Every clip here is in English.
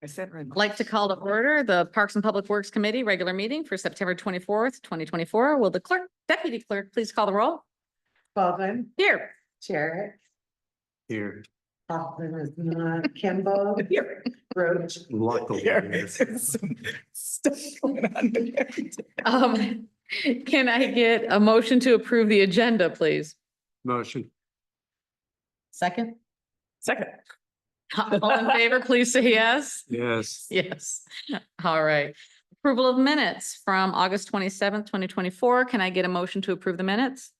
I said red. Like to call to order the Parks and Public Works Committee regular meeting for September 24th, 2024. Will the deputy clerk, please call the roll? Baldwin, Here. Jarrett, Here. Hoffman is not, Kimball, Here. Roach, Luckily. Stuff going on there. Can I get a motion to approve the agenda, please? Motion. Second. Second. All in favor, please say yes. Yes. Yes. All right. Approval of minutes from August 27th, 2024. Can I get a motion to approve the minutes?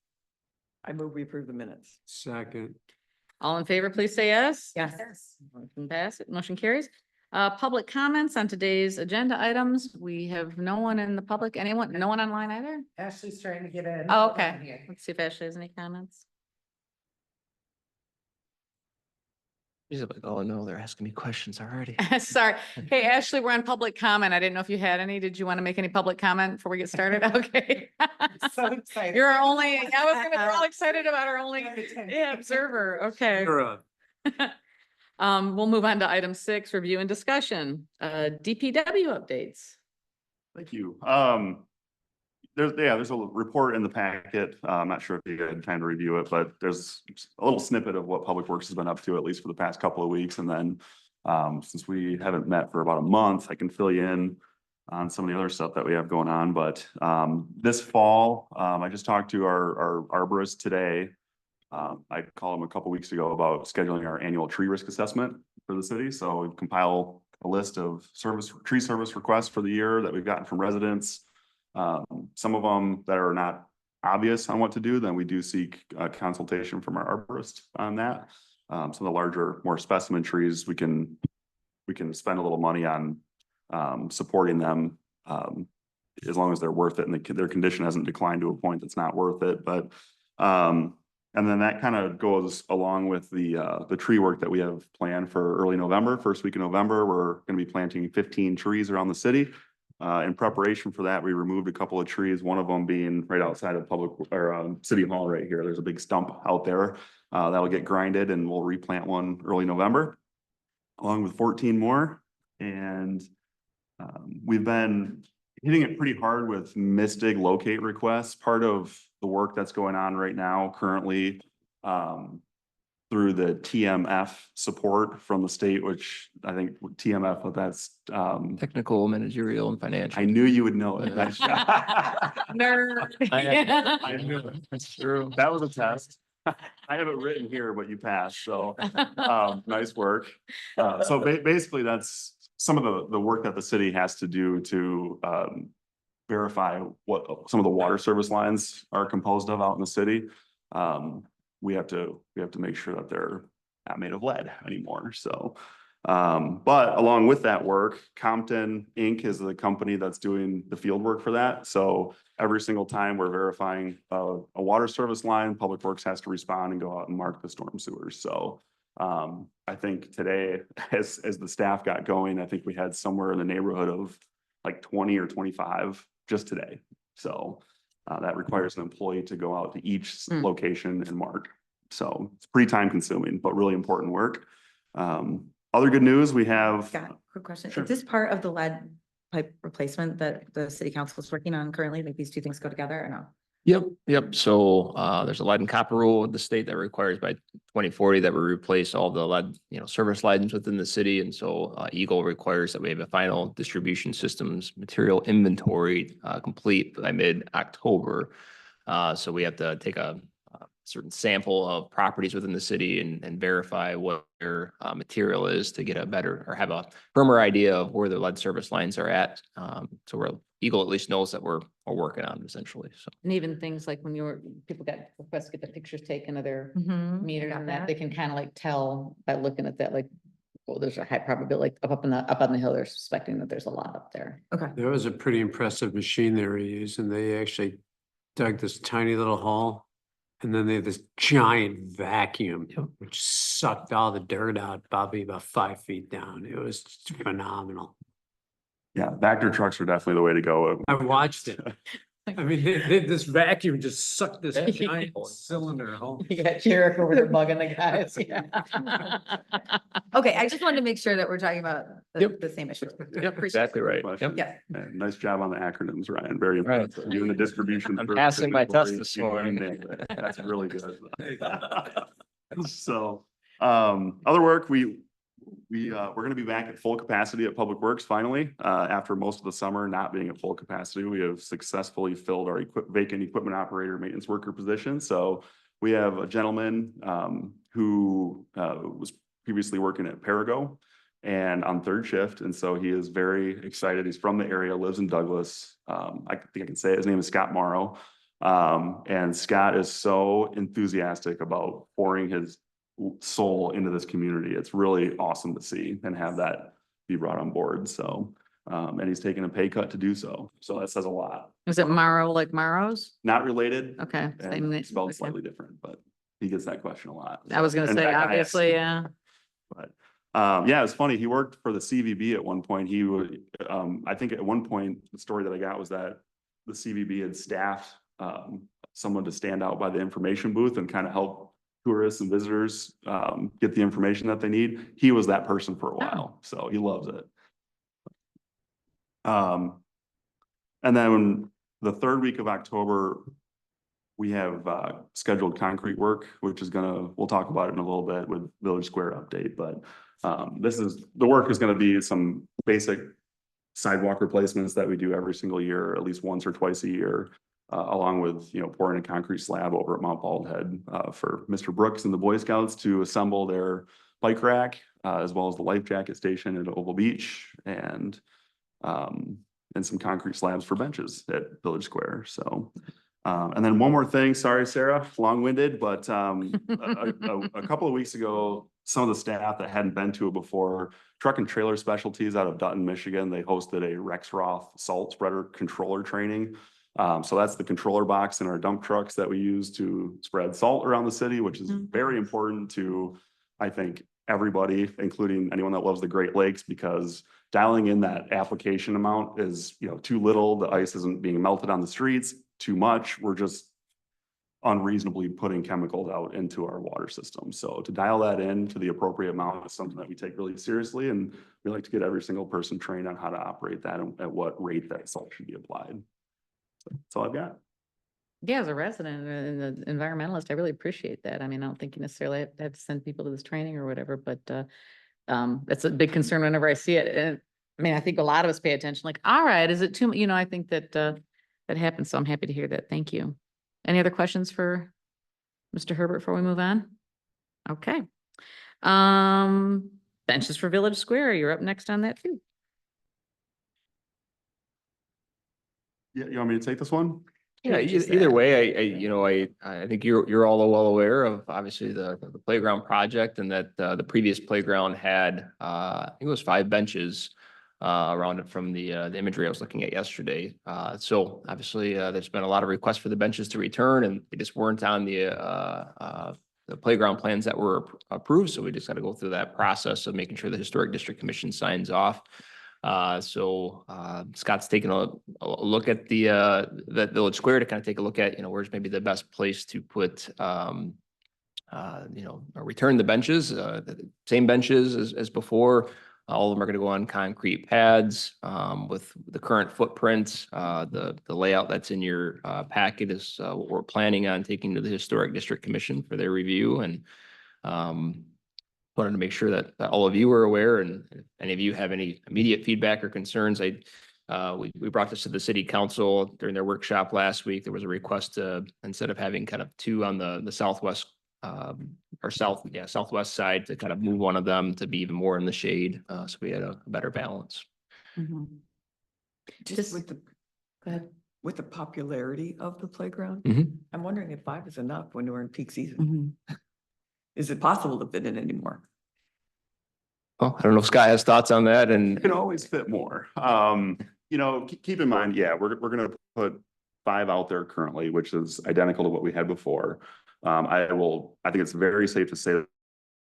I move we approve the minutes. Second. All in favor, please say yes. yes. Motion pass, motion carries. Public comments on today's agenda items. We have no one in the public, anyone, no one online either? Ashley's trying to get in. Oh, okay. Let's see if Ashley has any comments. She's like, oh no, they're asking me questions already. Sorry. Hey, Ashley, we're on public comment. I didn't know if you had any. Did you want to make any public comment before we get started? Okay. So excited. You're our only, we're all excited about our only observer. Okay. We'll move on to item 6, review and discussion, DPW updates. Thank you. There's a report in the packet. I'm not sure if you had time to review it, but there's a little snippet of what Public Works has been up to, at least for the past couple of weeks. And then since we haven't met for about a month, I can fill you in on some of the other stuff that we have going on. But this fall, I just talked to our arborist today. I called him a couple weeks ago about scheduling our annual tree risk assessment for the city. So we compile a list of tree service requests for the year that we've gotten from residents. Some of them that are not obvious on what to do, then we do seek consultation from our arborist on that. Some of the larger, more specimen trees, we can spend a little money on supporting them as long as they're worth it and their condition hasn't declined to a point that's not worth it. But and then that kind of goes along with the tree work that we have planned for early November. First week of November, we're going to be planting 15 trees around the city. In preparation for that, we removed a couple of trees, one of them being right outside of City Hall right here. There's a big stump out there that'll get grinded and we'll replant one early November, along with 14 more. And we've been hitting it pretty hard with Mistig locate requests. Part of the work that's going on right now currently through the TMF support from the state, which I think TMF, but that's Technical, managerial, and financial. I knew you would know it. Nice job. Nerd. I knew it. That's true. That was a test. I have it written here, but you passed, so nice work. So basically that's some of the work that the city has to do to verify what some of the water service lines are composed of out in the city. We have to make sure that they're not made of lead anymore. So, but along with that work, Compton Inc. is the company that's doing the field work for that. So every single time we're verifying a water service line, Public Works has to respond and go out and mark the storm sewers. So I think today, as the staff got going, I think we had somewhere in the neighborhood of like 20 or 25 just today. So that requires an employee to go out to each location and mark. So it's pretty time consuming, but really important work. Other good news, we have. Got a quick question. Sure. Is this part of the lead pipe replacement that the city council is working on currently? Like these two things go together or no? Yep. So there's a lead and copper rule in the state that requires by 2040 that we replace all the lead, service lines within the city. And so Eagle requires that we have a final distribution systems material inventory complete by mid-October. So we have to take a certain sample of properties within the city and verify what their material is to get a better or have a firmer idea of where the lead service lines are at. So Eagle at least knows that we're working on essentially. So And even things like when people got requests to get the pictures taken of their Mm-hmm. meters and that, they can kind of like tell by looking at that, like, oh, there's a high probability up on the hill, they're suspecting that there's a lot up there. Okay. There was a pretty impressive machine they were using. They actually dug this tiny little hole. And then they have this giant vacuum, which sucked all the dirt out, probably about 5 feet down. It was phenomenal. Yeah, Vector trucks are definitely the way to go. I watched it. I mean, this vacuum just sucked this giant cylinder home. You got Jericho over there bugging the guys, yeah. Okay, I just wanted to make sure that we're talking about Yep. the same issue. Yep, exactly right. Question. Yep. Yeah. Nice job on the acronyms, Ryan. Very Right. impressive. Even the distribution. I'm for passing my test inventory, this you morning. nailed it. That's really good. So, other work, we're gonna be back at full capacity at Public Works finally. After most of the summer not being at full capacity, we have successfully filled our vacant equipment operator maintenance worker position. So we have a gentleman, who, was previously working at Perigo and on third shift. And so he is very excited. He's from the area, lives in Douglas. I think I can say it. His name is Scott Morrow. And Scott is so enthusiastic about pouring his soul into this community. It's really awesome to see and have that be brought on board. So, and he's taking a pay cut to do so. So that says a lot. Is it Morrow like Morrow's? Not related. Okay. same And name, spelled okay. slightly different, but he gets that question a lot. I was gonna In say, fact, I asked- obviously, yeah. But, yeah, it's funny. He worked for the CVB at one point. He would, I think at one point, the story that I got was that the CVB had staffed, someone to stand out by the information booth and kind of help tourists and visitors, get the information that they need. He was that person for a while, so he loves it. And then the third week of October, we have scheduled concrete work, which is we'll talk about it in a little bit with Village Square update, but the work is gonna be some basic sidewalk replacements that we do every single year, at least once or twice a year, along with, pouring a concrete slab over at Mount Baldhead for Mr. Brooks and the Boy Scouts to assemble their bike rack, as well as the life jacket station at Oval Beach and some concrete slabs for benches at Village Square. So, and then one more thing, sorry, Sarah, long-winded, but a couple of weeks ago, some of the staff that hadn't been to it before, Truck and Trailer Specialties out of Dutton, Michigan, they hosted a Rexroth salt spreader controller training. So that's the controller box in our dump trucks that we use to spread salt around the city, which is very important to, I think, everybody, including anyone that loves the Great Lakes, because dialing in that application amount is, too little. The ice isn't being melted on the streets. Too much. We're just unreasonably putting chemicals out into our water system. So to dial that in to the appropriate amount is something that we take really seriously. And we like to get every single person trained on how to operate that and at what rate that salt should be applied. So that's all I've got. Yeah, as a resident and an environmentalist, I really appreciate that. I mean, I don't think you necessarily have to send people to this training or whatever, but that's a big concern whenever I see it. And I mean, I think a lot of us pay attention, like, all right, is it too, I think that that happens. So I'm happy to hear that. Thank you. Any other questions for Mr. Herbert before we move on? Okay. Benches for Village Square, you're up next on that too. Yeah, you want me to take this one? Yeah, either way, I think you're all well aware of obviously the playground project and that the previous playground had I think it was 5 benches around it from the imagery I was looking at yesterday. So obviously there's been a lot of requests for the benches to return and they just weren't on the playground plans that were approved. So we just got to go through that process of making sure the Historic District Commission signs off. So Scott's taking a look at that Village Square to kind of take a look at, where's maybe the best place to put, return the benches, the same benches as before. All of them are going to go on concrete pads with the current footprint. The layout that's in your packet is what we're planning on taking to the Historic District Commission for their review. And wanted to make sure that all of you are aware, and if any of you have any immediate feedback or concerns, we brought this to the city council during their workshop last week. There was a request to, instead of having kind of 2 on the southwest southwest side, to kind of move one of them to be even more in the shade. So we had a better balance. Just Just with the, Go ahead. with the popularity of the playground, Mhm. I'm wondering if 5 is enough when we're in peak season. Is it possible to fit in anymore? Well, I don't know if Scott has thoughts on that, You and can always fit more. Keep in mind, yeah, we're gonna put 5 out there currently, which is identical to what we had before. I think it's very safe to say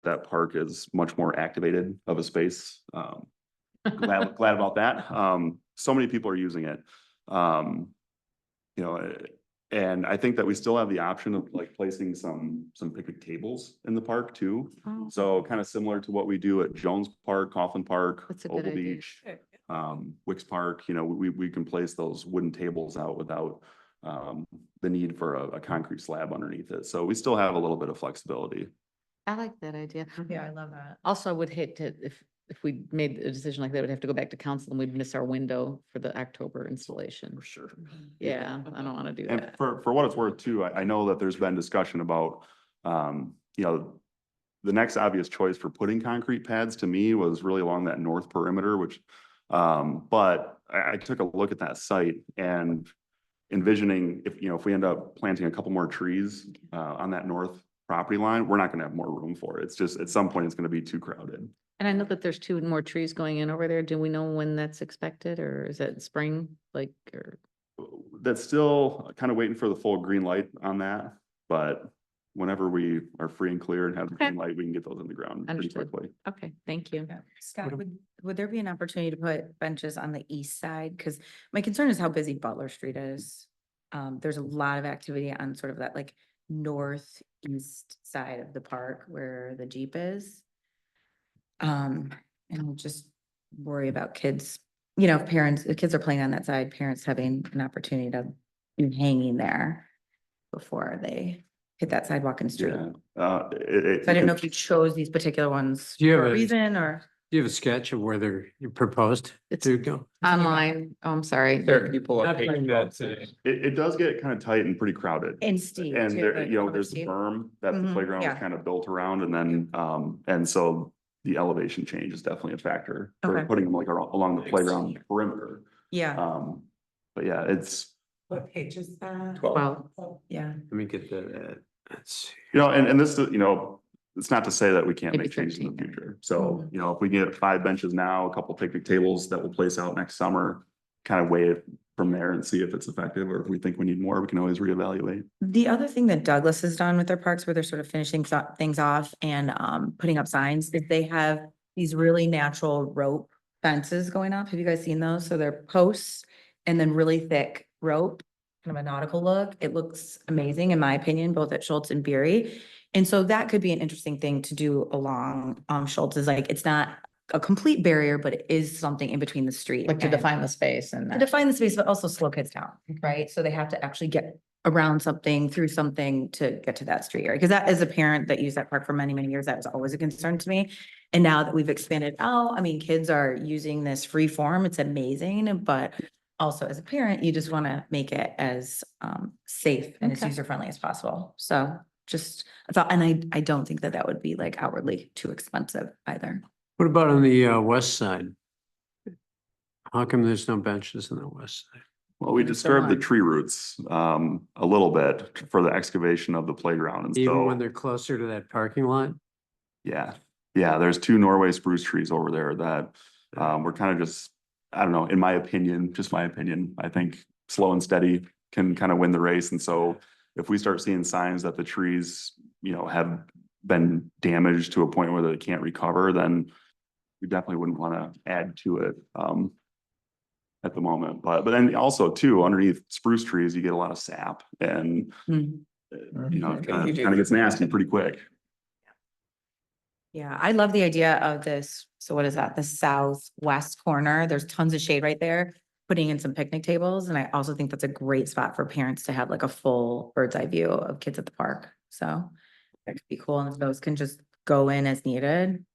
that park is much more activated of a space. Glad about that. So many people are using it. you know, and I think that we still have the option of like placing some picnic tables in the park too. Oh, So kind of similar to what we do at Jones Park, Coughlin Park, That's a good Oval idea. Beach, Wicks Park, you know, we can place those wooden tables out without the need for a concrete slab underneath it. So we still have a little bit of flexibility. I like that idea. Yeah, I love that. Also, I would hate to, if we made a decision like that, we'd have to go back to council and we'd miss our window for the October installation. For sure. Yeah, I don't want to do And that. for what it's worth too, I know that there's been discussion about, you know, the next obvious choice for putting concrete pads to me was really along that north perimeter, which, but I took a look at that site and envisioning if, you know, if we end up planting a couple more trees, on that north property line, we're not gonna have more room for it. It's just, at some point, it's gonna be too crowded. And I know that there's 2 more trees going in over there. Do we know when that's expected, or is that spring, like, or? That's still kind of waiting for the full green light on that, but whenever we are free and clear and have the Okay. green light, we can get those in the ground pretty Understood. quickly. Okay, thank you. Yeah. Scott, would there be an opportunity to put benches on the east side? Because my concern is how busy Butler Street is. There's a lot of activity on sort of that like northeast side of the park where the Jeep is. And I just worry about kids, you know, if kids are playing on that side, parents having an opportunity to be hanging there before they hit that sidewalk and street. Yeah. So I didn't know if you chose these particular ones Do you have for a a- reason or. Do you have a sketch of where you proposed It's to go? online. Oh, I'm sorry. Sarah, can you pull up? Not page playing 12? that today. It does get kind of tight and pretty crowded. And steep. And too, there, like you know, over there's a steep. berm that the Mhm, playground is yeah. kind of built around and then, and so the elevation change is definitely a factor for Okay. putting them like along the playground perimeter. Yeah, But yeah, it's, What page is that? 12. yeah. Let me get that. Let's see. you know, and this, you know, it's not to say that we can't Maybe make changes in the 13. future. So, you know, if we get 5 benches now, a couple picnic tables that we'll place out next summer, kind of weigh it from there and see if it's effective, or if we think we need more, we can always reevaluate. The other thing that Douglas has done with their parks where they're sort of finishing things off and putting up signs is they have these really natural rope fences going up. Have you guys seen those? So they're posts and then really thick rope, kind of a nautical look. It looks amazing in my opinion, both at Schultz and Beery. And so that could be an interesting thing to do along Schultz is like, it's not a complete barrier, but it is something in between the street. Like to and- define the space and. To define the space, but also slow kids down, right? So they have to actually get around something, through something to get to that street area. Because that, as a parent that used that park for many, many years, that was always a concern to me. And now that we've expanded out, I mean, kids are using this free form. It's amazing, but also as a parent, you just want to make it as safe and as Okay. user friendly as possible. So just, I thought, and I don't think that that would be like outwardly too expensive either. What about on the west side? How come there's no benches on the west side? Well, we So disturbed the on. tree roots a little bit for the excavation of the playground. And Even when so, they're closer to that parking lot? yeah, there's 2 Norway spruce trees over there that we're kind of just, I don't know, in my opinion, just my opinion, I think slow and steady can kind of win the race. And so if we start seeing signs that the trees, you know, have been damaged to a point where they can't recover, then we definitely wouldn't want to add to it at the moment. But then also too, underneath spruce trees, you get a lot of sap and Hmm. you know, it Okay, kind you of do. gets nasty pretty quick. Yeah, I love the idea of this. So what is that? The southwest corner. There's tons of shade right there, putting in some picnic tables. And I also think that's a great spot for parents to have like a full bird's eye view of kids at the park. So that could be cool. And if those can just go in as needed,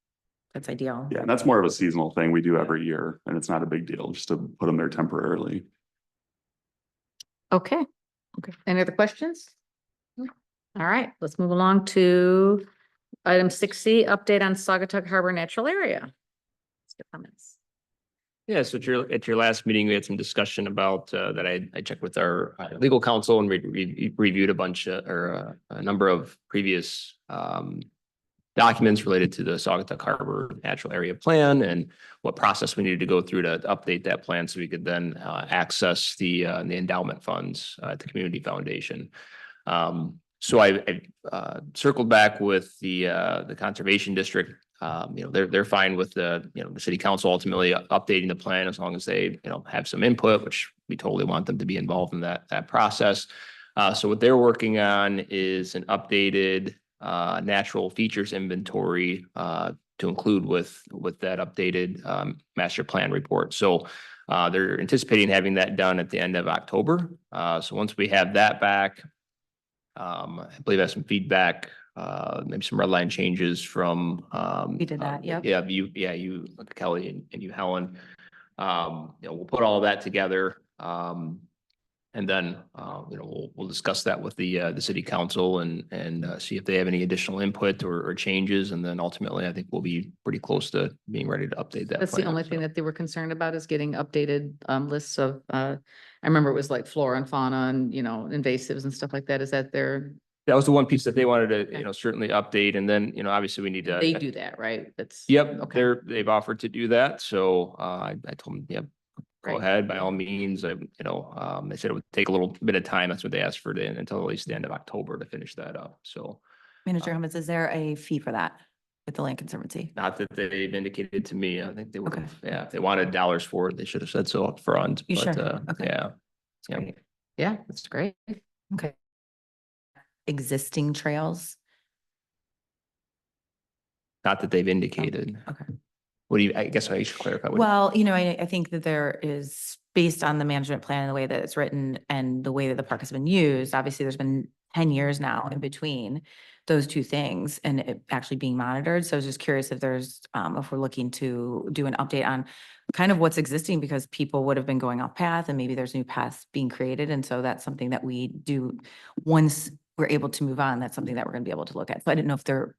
that's ideal. Yeah, and that's more of a seasonal thing we do every year, and it's not a big deal just to put them there temporarily. Okay, okay. Any other questions? All right, let's move along to item 6C, update on Saugatuck Harbor Natural Area. Let's get comments. Yeah, so at your last meeting, we had some discussion about that I checked with our legal counsel and reviewed a bunch or a number of previous documents related to the Saugatuck Harbor Natural Area Plan and what process we needed to go through to update that plan so we could then access the endowment funds at the community foundation. So I circled back with the conservation district they're fine with the city council ultimately updating the plan as long as they, have some input, which we totally want them to be involved in that process. So what they're working on is an updated natural features inventory to include with that updated master plan report. So they're anticipating having that done at the end of October. So once we have that back, I believe I have some feedback, maybe some red line changes from. We did that, yep. Yeah, you, Kelly, and you, Helen. We'll put all of that together. And then, we'll discuss that with the city council and see if they have any additional input or changes. And then ultimately, I think we'll be pretty close to being ready to update that. That's the plan, only so. thing that they were concerned about is getting updated lists of, I remember it was like flora and fauna and, invasives and stuff like that. Is that That was the one piece that they wanted to, Okay. Certainly update. And then, obviously we need to. they do that, right? That's. Yep, Okay. they've offered to do that. So I told them, yep, go Great. ahead by all means. They said it would take a little bit of time. That's what they asked for until at least the end of October to finish that up. So Manager Hummus, is there a fee for that with the Land Conservancy? not that they've indicated to me. I think they would, Okay. yeah, if they wanted dollars for it, they should have said so up front. You but, sure? Okay. Yeah. That's Yeah. great. Yeah, that's great. Okay. Existing trails? Not that they've indicated. Okay. What do you, I guess I should clarify. What- Well, I think that there is, based on the management plan and the way that it's written and the way that the park has been used, obviously there's been 10 years now in between those two things and it actually being monitored. So I was just curious if there's, if we're looking to do an update on kind of what's existing because people would have been going off path and maybe there's new paths being created. And so that's something that we do once we're able to move on. That's something that we're going to be able to look at. So I didn't know if they're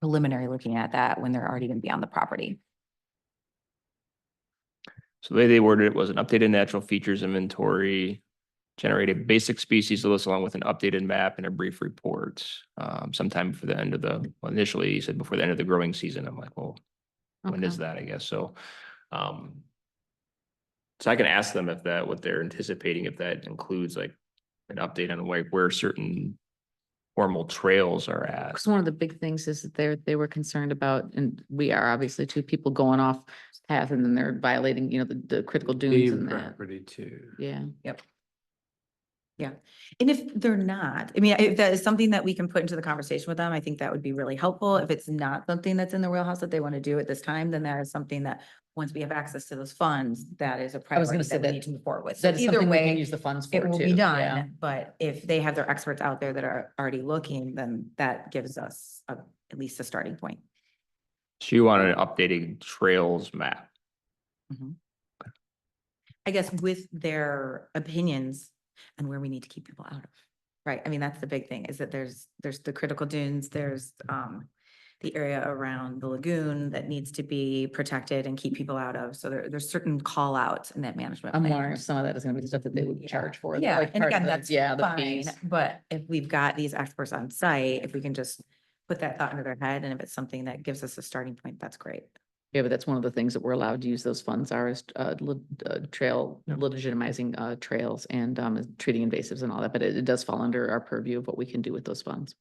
preliminary looking at that when they're already going to be on the property. So the way they worded it was an updated natural features inventory, generate a basic species list along with an updated map and a brief report. Sometime before the end of initially he said before the end of the growing season. I'm like, well, when is Okay. that, I guess? So I can ask them what they're anticipating, if that includes like an update on where certain formal trails are at. Because one of the big things is that they were concerned about, and we are obviously two people going off path and then they're violating, the critical dunes Team and that. property too. Yeah. Yeah. And if they're not, if that is something that we can put into the conversation with them, I think that would be really helpful. If it's not something that's in the wheelhouse that they want to do at this time, then that is something that once we have access to those funds, that is a I was priority gonna say that we that- need to move forward with. So That is either something we can way, use the funds for it will too. be Yeah. done. But if they have their experts out there that are already looking, then that gives us at least a starting point. So you want an updated trails map. I guess with their opinions and where we need to keep people out of. Right. That's the big thing is that there's the critical dunes, there's the area around the lagoon that needs to be protected and keep people out of. So there's certain call outs in that management. I'm plan. wondering if some of that is gonna be the stuff that they would Yeah. charge for. Yeah, like and part of again, the- that's yeah, the fine, fees. but if we've got these experts on site, if we can just put that thought into their head and if it's something that gives us a starting point, that's great. Yeah, but that's one of the things that we're allowed to use those funds are is trail, Yep. legitimizing trails and treating invasives and all that, but it does fall under our purview of what we can do with those funds.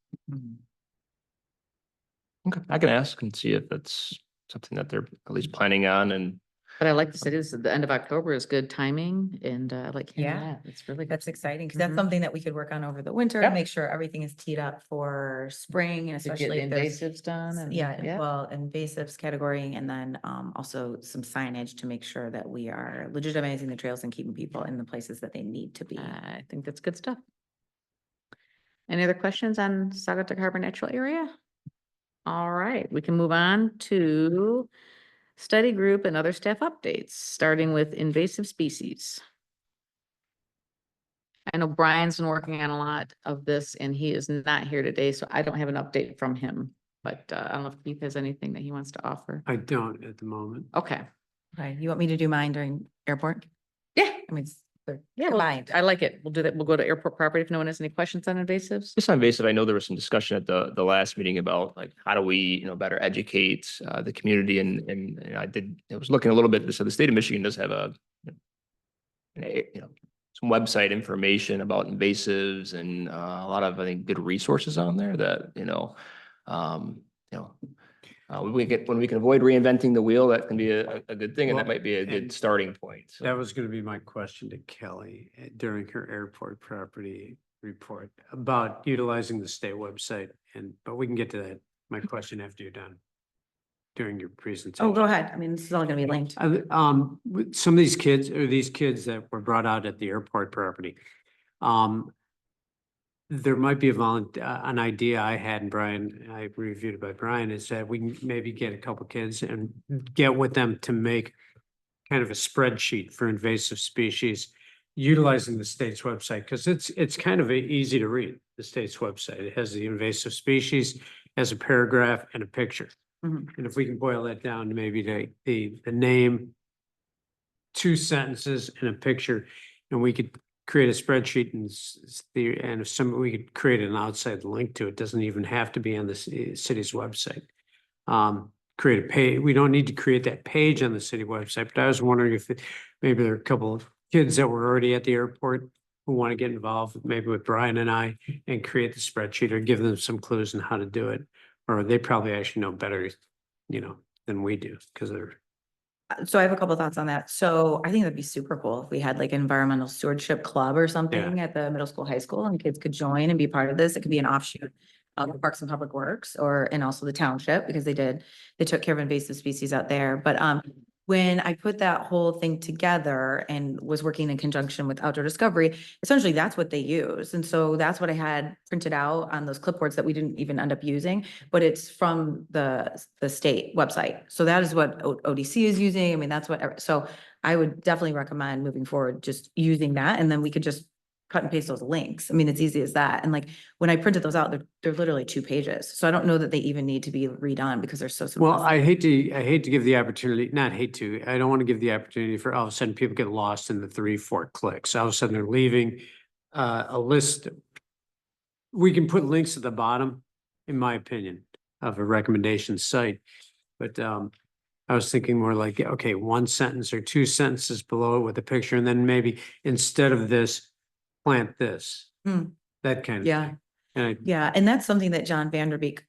Okay, I can ask and see if that's something that they're at least planning on and But I like to say this, the end of October is good timing and I like hearing Yeah. that. It's really good. That's exciting because that's Mhm. something that we could work on over the winter, Yep. make sure everything is teed up for spring and To get especially the if there's. invasives done and. Yeah, well, invasives category and then also some signage to make sure that we are legitimizing the trails and keeping people in the places that they need to be. I think that's good stuff. Any other questions on Sagatuck Harbor Natural Area? All right, we can move on to study group and other staff updates, starting with invasive species. I know Brian's been working on a lot of this and he is not here today, so I don't have an update from him. But I don't know if Keith has anything that he wants to offer. I don't at the moment. Okay. Okay, you want me to do mine during airport? Yeah. They're Yeah, combined. I like it. We'll do that. We'll go to airport property if no one has any questions on invasives. just on invasive, I know there was some discussion at the last meeting about like, how do we, better educate the community and I was looking a little bit, so the state of Michigan does have some website information about invasives and a lot of, I think, good resources on there that, When we can avoid reinventing the wheel, that can be a good thing, and that Well, might be a good and starting point. So. That was gonna be my question to Kelly during her airport property report about utilizing the state website, but we can get to that, my question after you're done. During your presentation. Oh, go ahead. I mean, this is all gonna be linked. With some of these kids that were brought out at the airport property. There might be an idea I had, and Brian, I reviewed it by Brian, is that we can maybe get a couple kids and get with them to make kind of a spreadsheet for invasive species utilizing the state's website, because it's kind of easy to read, the state's website. It has the invasive species, has a paragraph and a picture. Mhm. And if we can boil that down to maybe the name, 2 sentences and a picture, and we could create a spreadsheet and if we could create an outside link to it, doesn't even have to be on the city's website. Create a page, we don't need to create that page on the city website, but I was wondering if maybe there are a couple of kids that were already at the airport who want to get involved, maybe with Brian and I, and create the spreadsheet or give them some clues on how to do it. Or they probably actually know better, than we do, because they're. So I have a couple thoughts on that. So I think that'd be super cool if we had like an environmental stewardship club or something at the middle school, high school, and kids could join and be part of this. It could be an offshoot of the Parks and Public Works and also the township, because they took care of invasive species out there. But when I put that whole thing together and was working in conjunction with Outdoor Discovery, essentially that's what they use. And so that's what I had printed out on those clipboards that we didn't even end up using, but it's from the state website. So that is what ODC is using. I mean, that's what, so I would definitely recommend moving forward, just using that. And then we could just cut and paste those links. I mean, it's easy as that. And like, when I printed those out, they're literally 2 pages. So I don't know that they even need to be redone because they're so simple. Well, I hate to give the opportunity, not hate to, I don't want to give the opportunity for all of a sudden people get lost in the 3-4 clicks. All of a sudden they're leaving a list. We can put links at the bottom, in my opinion, of a recommendation site. But I was thinking more like, okay, 1 sentence or 2 sentences below it with a picture, and then maybe instead of this, plant this. That kind of Yeah. thing. And Yeah, and that's something that John Vanderbeek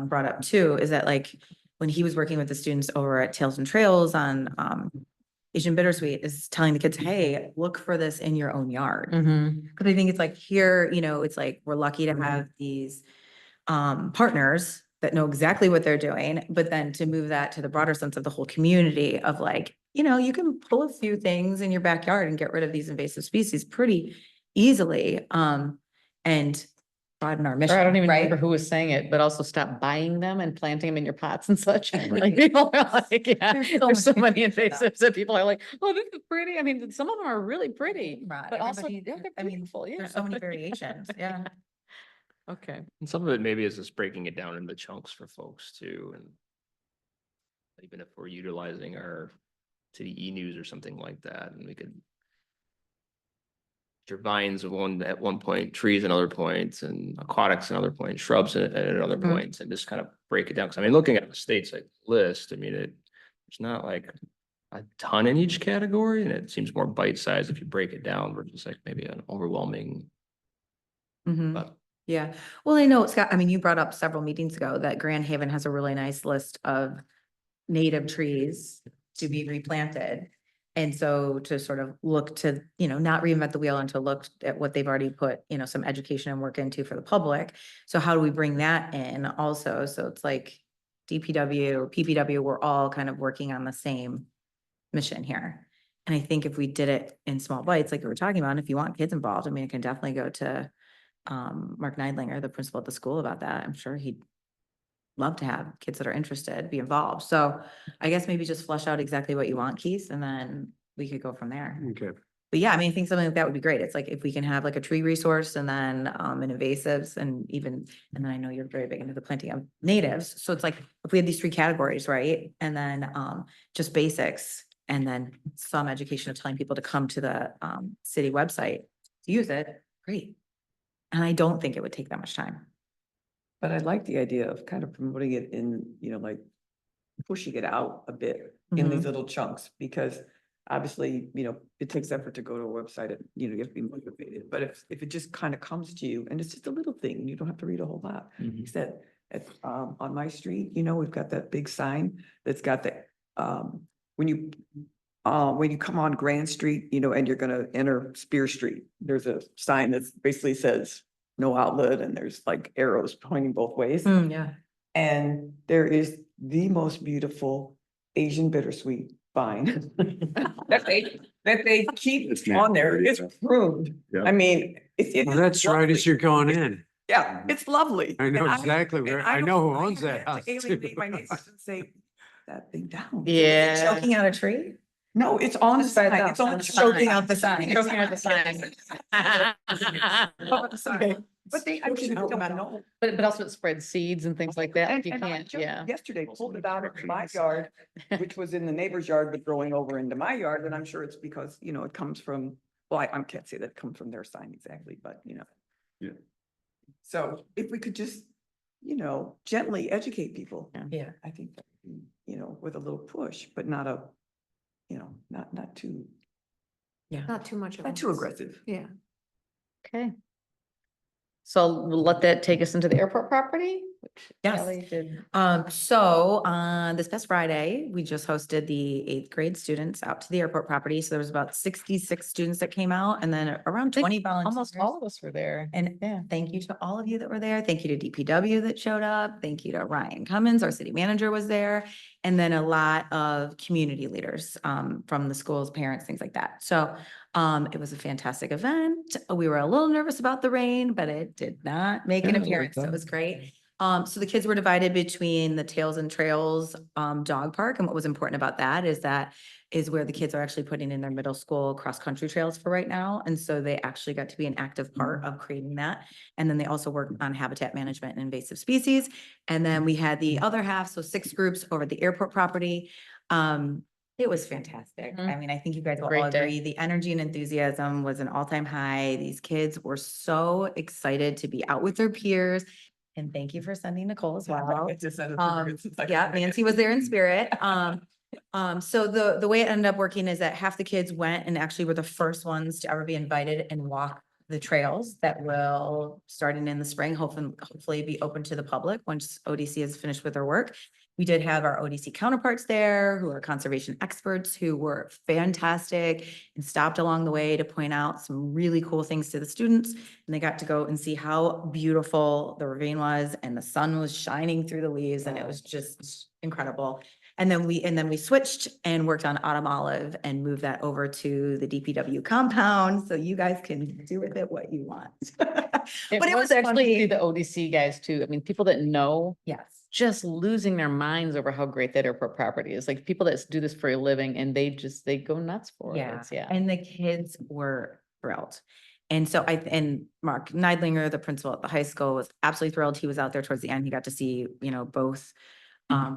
brought up too, is that like, when he was working with the students over at Tails and Trails on Asian Bittersweet, is telling the kids, hey, look for this in your own yard. Cause I think it's like here, it's like, we're lucky to have these partners that know exactly what they're doing, but then to move that to the broader sense of the whole community of like, you can pull a few things in your backyard and get rid of these invasive species pretty easily. And broaden our mission, Or I don't even right? remember who was saying it, but also stop buying them and planting them in your pots and such. Like people are like, yeah, there's so many invasives that people are like, oh, this is pretty. I mean, some of them are really pretty, Right, but also, everybody- yeah, they're I mean, beautiful, yeah. there's so many variations, yeah. Okay. And some of it maybe is just breaking it down into chunks for folks too, and even if we're utilizing our city e-news or something like that, and we could your vines at one point, trees at other points, and aquatics at other point, shrubs at other points, and just kind of break it down. Cause I mean, looking at the state's like list, I mean, it's not like a ton in each category, and it seems more bite-sized if you break it down versus like maybe an overwhelming. Mhm. But Yeah, well, I know, Scott, I mean, you brought up several meetings ago that Grand Haven has a really nice list of native trees to be replanted. And so to sort of look to, not reinvent the wheel and to look at what they've already put, some education and work into for the public. So how do we bring that in also? So it's like DPW, PPW, we're all kind of working on the same mission here. And I think if we did it in small bites, like we were talking about, and if you want kids involved, I mean, it can definitely go to Mark Neidlinger, the principal at the school, about that. I'm sure he'd love to have kids that are interested be involved. So I guess maybe just flesh out exactly what you want, Keith, and then we could go from there. okay. But yeah, I mean, I think something like that would be great. It's like if we can have like a tree resource and then an invasives and then I know you're very big into the planting of natives. So it's like if we had these 3 categories, right? And then just basics and then some education of telling people to come to the city website to use it, great. And I don't think it would take that much time. But I like the idea of kind of promoting it in, like pushing it out a bit in these little chunks, because obviously, it takes effort to go to a website and, you have to be motivated. But if it just kind of comes to you and it's just a little thing, you don't have to read a whole lot. Mhm. It's that on my street, you know, we've got that big sign that's got the, when you come on Grand Street, you know, and you're gonna enter Spear Street, there's a sign that basically says no outlet, and there's like arrows pointing both ways. Yeah. And there is the most beautiful Asian bittersweet vine that they keep It's on there. natural, It's pruned. Yeah. I mean, Well, that's right as you're going in. Yeah, it's lovely. I know And exactly and where, I I don't- know who I owns have that to house alienate too. my neighbors and say, that thing down. Yeah. Choking out a tree? No, it's on the Just by sign. itself, It's on the it's sign. choking out the sign. Choking out the sign. Okay. But they, I just don't know. But also it spreads seeds and things like that. You And I can't, just yeah. yesterday pulled it out of my yard, which was in the neighbor's yard, but growing over into my yard, and I'm sure it's because, you know, it comes from, well, I can't say that it comes from their sign exactly, but you know. Yeah. So if we could just, you know, gently educate people. Yeah. I think, that would be, you know, with a little push, but not a, you know, not too, Not too much. not too aggressive. Yeah. Okay. So we'll let that take us into the airport property, which Yes. Kelly did. So on this past Friday, we just hosted the 8th grade students out to the airport property. So there was about 66 students that came out and then around think 20 volunteers. Almost all of us were there. And Yeah. thank you to all of you that were there. Thank you to DPW that showed up. Thank you to Ryan Cummins, our city manager was there. And then a lot of community leaders from the schools, parents, things like that. So it was a fantastic event. We were a little nervous about the rain, but it did not make an Yeah, it appearance. worked So it out. was great. So the kids were divided between the Tails and Trails dog park. And what was important about that is where the kids are actually putting in their middle school cross-country trails for right now. And so they actually got to be an active part of creating that. And then they also worked on habitat management and invasive species. And then we had the other half, so 6 groups over at the airport property. It was fantastic. Mhm. I mean, I think you guys will Great all day. agree, the energy and enthusiasm was an all-time high. These kids were so excited to be out with their peers. And thank you for sending Nicole as well. Yeah, Nancy was there in spirit. So the way it ended up working is that half the kids went and actually were the first ones to ever be invited and walk the trails that will, starting in the spring, hopefully be open to the public once ODC is finished with their work. We did have our ODC counterparts there who are conservation experts who were fantastic and stopped along the way to point out some really cool things to the students. And they got to go and see how beautiful the ravine was and the sun was shining through the leaves and it was just incredible. And then we switched and worked on Autumn Olive and moved that over to the DPW compound. So you guys can do with it what you want. It But it was fun to see actually, the ODC guys too. I mean, people that know, yes. just losing their minds over how great that airport property is. Like people that do this for a living and they go nuts for it. Yeah, It's- Yeah. and the kids were thrilled. And so and Mark Neidlinger, the principal at the high school, was absolutely thrilled. He was out there towards the end. He got to see, you know, both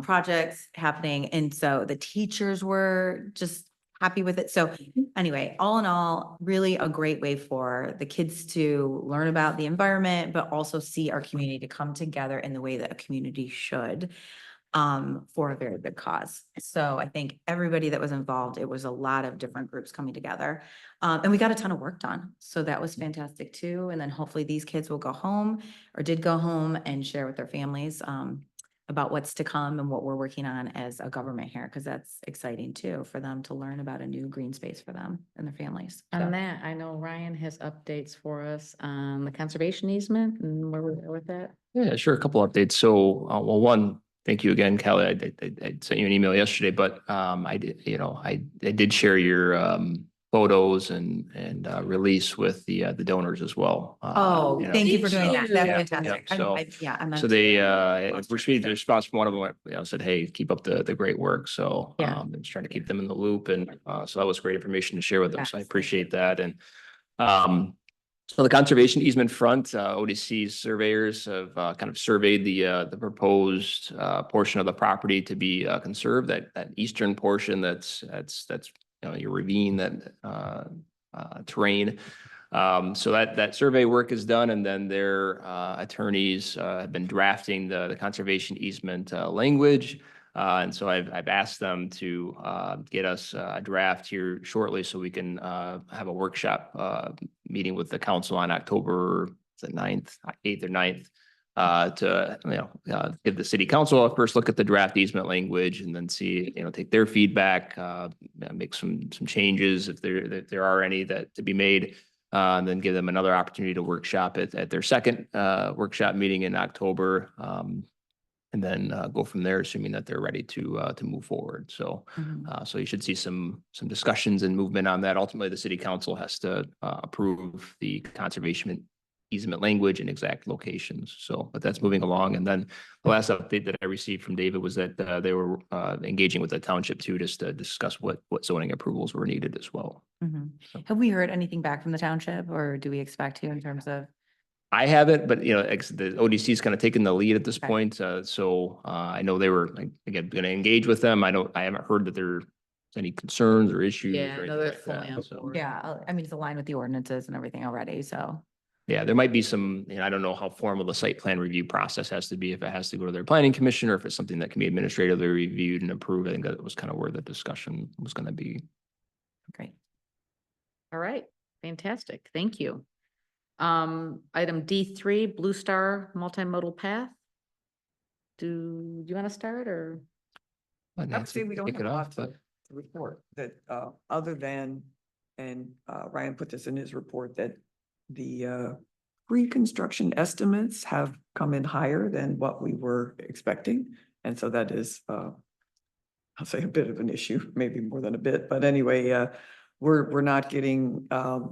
projects happening. And so the teachers were just happy with it. So anyway, all in all, really a great way for the kids to learn about the environment, but also see our community to come together in the way that a community should for a very big cause. So I think everybody that was involved, it was a lot of different groups coming together. And we got a ton of work done. So that was fantastic too. And then hopefully these kids will go home or did go home and share with their families about what's to come and what we're working on as a government here, because that's exciting too, for them to learn about a new green space for them and their families. So- On that, I know Ryan has updates for us on the conservation easement and where we're at with that. Yeah, sure. A couple updates. So, well, one, thank you again, Kelly. I sent you an email yesterday, but I did, I did share your photos and release with the donors as well. Oh, you know, thank you for doing so- that. That's yeah, fantastic. yeah, so- Yeah, I meant So to- they received a response from one of them, said, hey, keep up the great work. So Yeah. I'm just trying to keep them in the loop. And so that was great information to share with them. So I Yes. appreciate that. And so the conservation easement front, ODC's surveyors have kind of surveyed the proposed portion of the property to be conserved, that eastern portion that's your ravine, that terrain. So that survey work is done, and then their attorneys have been drafting the conservation easement language. And so I've asked them to get us a draft here shortly so we can have a workshop meeting with the council on October 9th, 8th or 9th give the city council a first look at the draft easement language and then see, take their feedback, make some changes if there are any that to be made. And then give them another opportunity to workshop it at their second workshop meeting in October. And then go from there, assuming that they're ready to move forward. So so you should see some discussions and movement on that. Ultimately, the city council has to approve the conservation easement language and exact locations. So, but that's moving along. And then the last update that I received from David was that they were engaging with the township too, just to discuss what zoning approvals were needed as well. Have we heard anything back from the township, or do we expect to in terms of? I haven't, but the ODC is kind of taking the lead at this Okay. point. So I know they were again going to engage with them. I haven't heard that there's any concerns or issues. Yeah, or no, anything they're like fully that. on So, board. Yeah, I mean, it's aligned with the ordinances and everything already, so. yeah, there might be some, I don't know how formal the site plan review process has to be, if it has to go to their planning commission or if it's something that can be administratively reviewed and approved. I think that was kind of where the discussion was going to be. Great. All right, fantastic. Thank you. Item D3, Blue Star Multimodal Path. Do you want to start or? Let I would Nancy say we don't kick have it a off, lot to but- to report that, other than, and Ryan put this in his report, that the pre-construction estimates have come in higher than what we were expecting. And so that is, I'll say a bit of an issue, maybe more than a bit, but anyway, we're not getting, all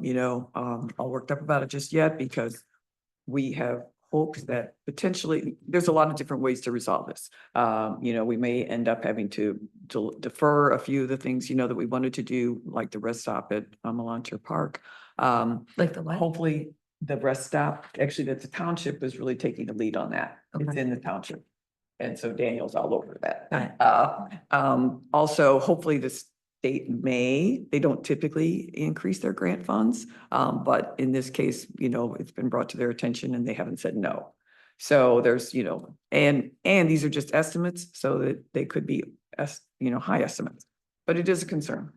worked up about it just yet because we have hopes that potentially, there's a lot of different ways to resolve this. We may end up having to defer a few of the things, that we wanted to do, like the rest stop at Melantier Park. Like the what? Hopefully the rest stop, actually that the township is really taking the lead on that. It's Okay. in the township. And so Daniel's all over that. Got it. Also, hopefully the state they don't typically increase their grant funds. But in this case, it's been brought to their attention and they haven't said no. So there's, and these are just estimates, so that they could be, high estimates, but it is a concern.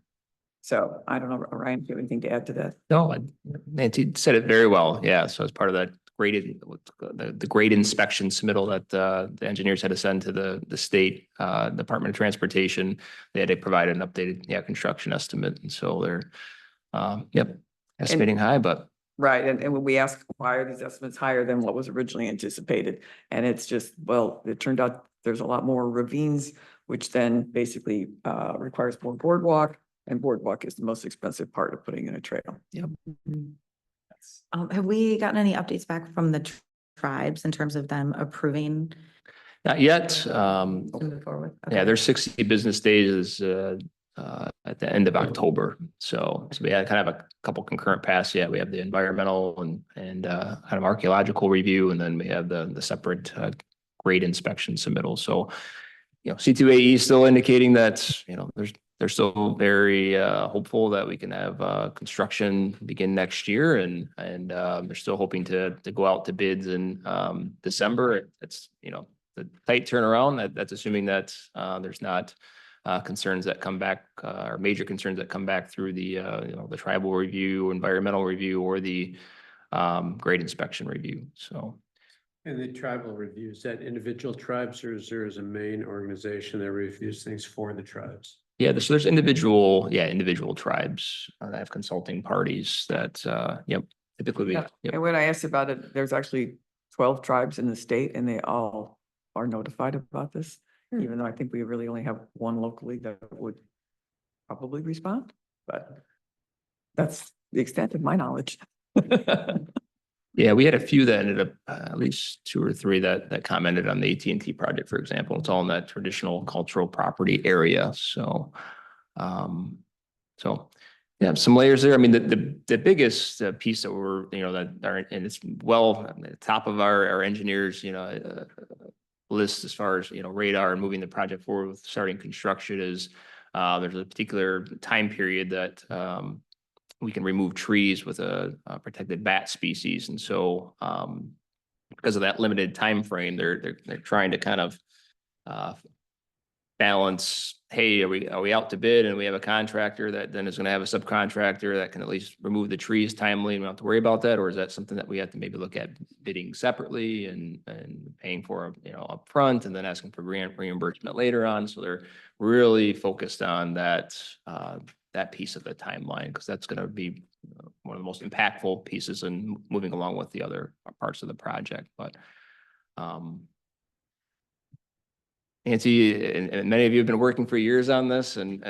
So I don't know, Ryan, do you have anything to add to that? No, Nancy said it very well. Yeah, so as part of that graded, the grade inspection submittal that the engineers had to send to the state Department of Transportation, they had to provide an updated construction estimate, and so they're estimating high, but Right, and when we ask why are these estimates higher than what was originally anticipated, and it's just, well, it turned out there's a lot more ravines, which then basically requires more boardwalk, and boardwalk is the most expensive part of putting in a trail. Yep. Have we gotten any updates back from the tribes in terms of them approving not yet. to move forward? Yeah, Okay. there's 60 business days at the end of October. So we had kind of a couple concurrent paths. Yeah, we have the environmental and kind of archaeological review, and then we have the separate grade inspection submittal. So, C2AE is still indicating that, they're still very hopeful that we can have construction begin next year, and they're still hoping to go out to bids in December. It's the tight turnaround. That's assuming that there's not concerns that come back or major concerns that come back through the the tribal review, environmental review, or the grade inspection review. So. And the tribal reviews, that individual tribes, or is there a main organization that reviews things for the tribes? Yeah, so there's individual tribes that have consulting parties that, typically. Yeah, and when I asked about it, there's actually 12 tribes in the state, and they all are notified about this, even though I think we really only have one locally that would probably respond, but that's the extent of my knowledge. Yeah, we had a few that ended up, at least 2 or 3 that commented on the AT&T project, for example. It's all in that traditional cultural property area. So, yeah, some layers there. I mean, the biggest piece that we're, that are, and it's well at the top of our engineers, list as far as, radar and moving the project forward with starting construction is, there's a particular time period that, we can remove trees with a protected bat species. And so because of that limited time frame, they're trying to kind of balance, hey, are we out to bid and we have a contractor that then is gonna have a subcontractor that can at least remove the trees timely and we don't have to worry about that? Or is that something that we have to maybe look at bidding separately and paying for, upfront and then asking for grant reimbursement later on? So they're really focused on that, that piece of the timeline, because that's gonna be one of the most impactful pieces in moving along with the other parts of the project. But, Nancy, and many of you have been working for years on this, and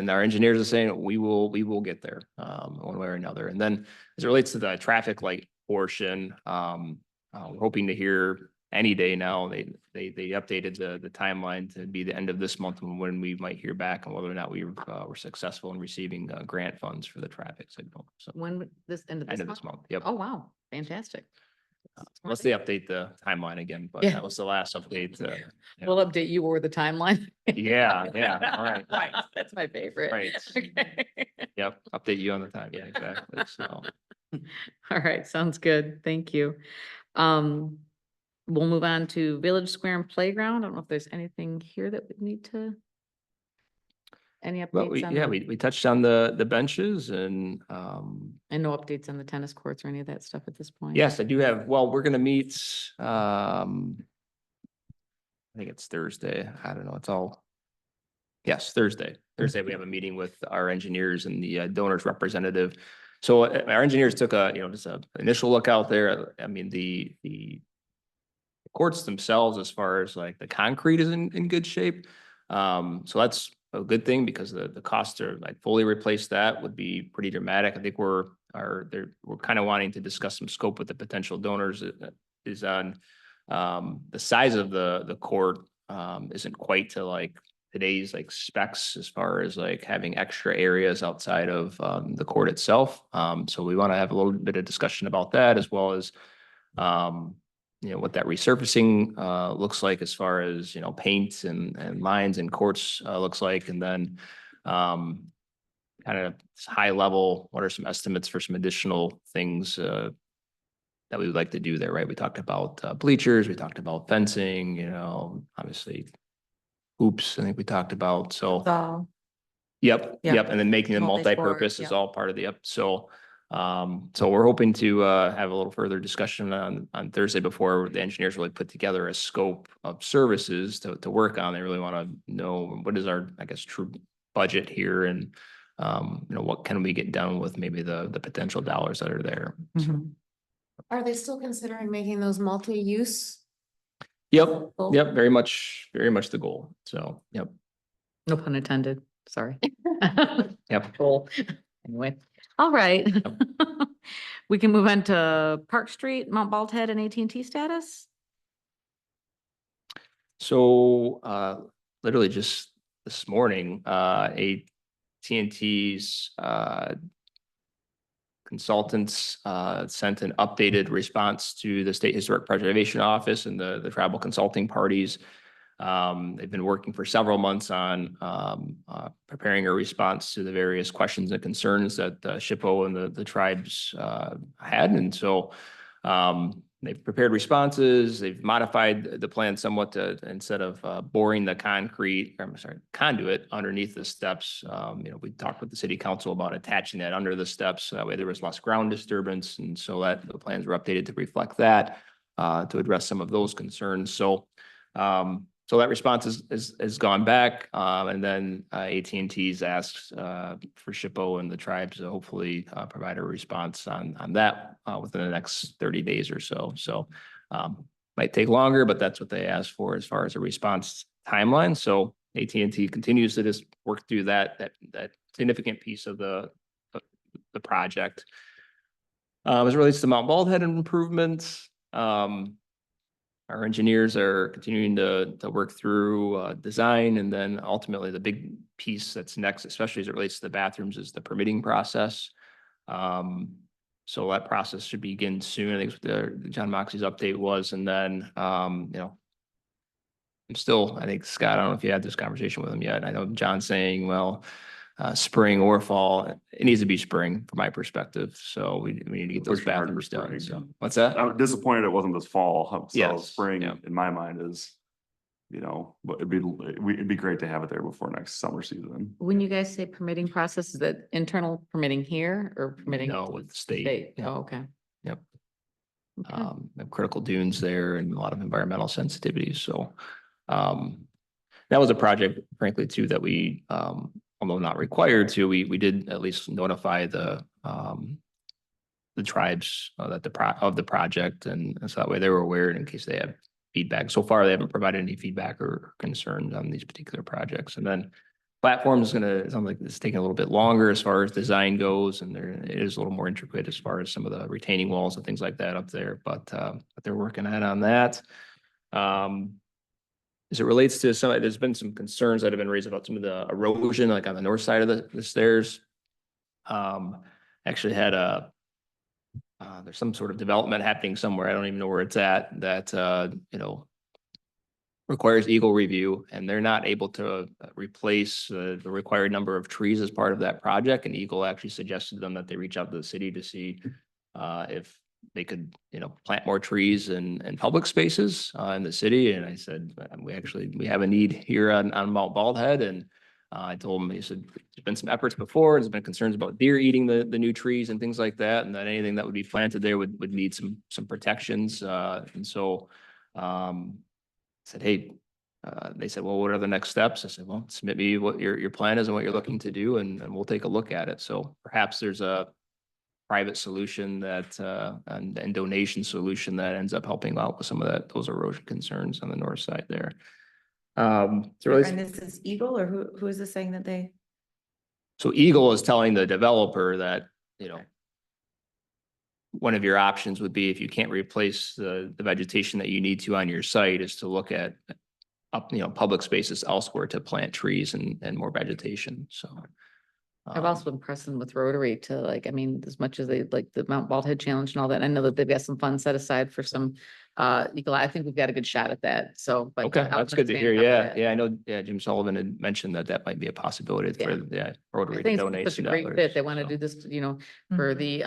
our engineers are saying we will get there, one way or another. And then as it relates to the traffic light portion, we're hoping to hear any day now. They updated the timeline to be the end of this month when we might hear back on whether or not we were successful in receiving grant funds for the traffic signal. So When would this end of end this of month? this month. Yep. Oh, wow, fantastic. Unless they update the timeline again, but Yeah. that was the last update. Yeah. We'll update you or the timeline. Yeah, all right. Right, that's my favorite. Right. Okay. Yep, update you on the time. Yeah, exactly. So, All right, sounds good. Thank you. We'll move on to Village Square and Playground. I don't know if there's anything here that we need to. Any well, updates on? we touched on the benches and, And no updates on the tennis courts or any of that stuff at this point? yes, I do have, well, we're gonna meet, I think it's Thursday. I don't know. It's all. Yes, Thursday. Thursday, we have a meeting with our engineers and the donors representative. So our engineers took just a initial look out there. I mean, the courts themselves, as far as like the concrete is in good shape. So that's a good thing, because the cost to like fully replace that would be pretty dramatic. I think we're kind of wanting to discuss some scope with the potential donors is on the size of the court isn't quite to like today's like specs as far as like having extra areas outside of the court itself. So we want to have a little bit of discussion about that, as well as what that resurfacing looks like as far as, paint and lines and courts looks like. And then kind of high level, what are some estimates for some additional things that we would like to do there, right? We talked about bleachers, we talked about fencing, obviously hoops, I think we talked about. So, So, yep. Yeah. And then making them Multi-sport, multi-purpose is yeah. all part of the, So, so we're hoping to have a little further discussion on Thursday before the engineers really put together a scope of services to work on. They really want to know what is our, I guess, true budget here, and what can we get done with maybe the potential dollars that are there. mhm. Are they still considering making those multi-use? Yep, Cool. very much the goal. So, yep. No pun intended, sorry. Yep. Cool. Anyway, all right. We can move on to Park Street, Mount Bald Head and AT&T status. So literally just this morning, AT&T's consultants sent an updated response to the State Historic Preservation Office and the tribal consulting parties. They've been working for several months on preparing a response to the various questions and concerns that SHPO and the tribes had. And so they've prepared responses. They've modified the plan somewhat to, instead of boring the conduit underneath the steps. We talked with the city council about attaching that under the steps. That way there was less ground disturbance. And so that the plans were updated to reflect that, to address some of those concerns. So that response has gone back, and then AT&T's asked for SHPO and the tribes to hopefully provide a response on that within the next 30 days or so. So might take longer, but that's what they asked for as far as a response timeline. So AT&T continues to just work through that significant piece of the project. As it relates to Mount Bald Head improvements, our engineers are continuing to work through design, and then ultimately the big piece that's next, especially as it relates to the bathrooms, is the permitting process. So that process should begin soon. I think the John Moxley's update was, and then I'm still, I think, Scott, I don't know if you had this conversation with him yet. I know John's saying, well, spring or fall, it needs to be spring from my perspective. So we need to get those Pushing hard for bathrooms done. spring. So what's that? I'm disappointed it wasn't this fall. So Yes, spring yeah. in my mind is you know, but it'd be great to have it there before next summer season. When you guys say permitting process, is that internal permitting here or permitting? No, with the state. State? Yeah. Oh, okay. Yep. Okay. We have critical dunes there and a lot of environmental sensitivities, so. That was a project frankly too, that we, although not required to, we did at least notify the tribes that of the project, and so that way they were aware in case they have feedback. So far, they haven't provided any feedback or concerns on these particular projects. And then platform is gonna sound like it's taking a little bit longer as far as design goes, and there it is a little more intricate as far as some of the retaining walls and things like that up there, but they're working on that. As it relates to there's been some concerns that have been raised about some of the erosion, like on the north side of the stairs. Actually had there's some sort of development happening somewhere. I don't even know where it's at that, you know, requires Eagle review, and they're not able to replace the required number of trees as part of that project. And Eagle actually suggested to them that they reach out to the city to see if they could, you know, plant more trees in public spaces in the city. And I said, we have a need here on Mount Bald Head. And I told him, he said, there's been some efforts before. There's been concerns about deer eating the new trees and things like that. And that anything that would be planted there would need some protections. And so said, hey, they said, well, what are the next steps? I said, well, submit me what your plan is and what you're looking to do, and we'll take a look at it. So perhaps there's a private solution that and donation solution that ends up helping out with some of those erosion concerns on the north side there. So And this is Eagle, or who is this saying that they? So Eagle is telling the developer that, you know, one of your options would be, if you can't replace the vegetation that you need to on your site, is to look at public spaces elsewhere to plant trees and more vegetation. So. I've also been pressing with Rotary to, like, I mean, as much as they like the Mount Bald Head Challenge and all that, I know that they've got some funds set aside for some eagle. I think we've got a good shot at that. So, but Okay, I'll that's good to understand hear. how Yeah, that- yeah, I know. Yeah, Jim Sullivan had mentioned that might be a possibility Yeah. for I Rotary to think it's donate such a some great dollars. fit. They want to so. do this, you know, for the,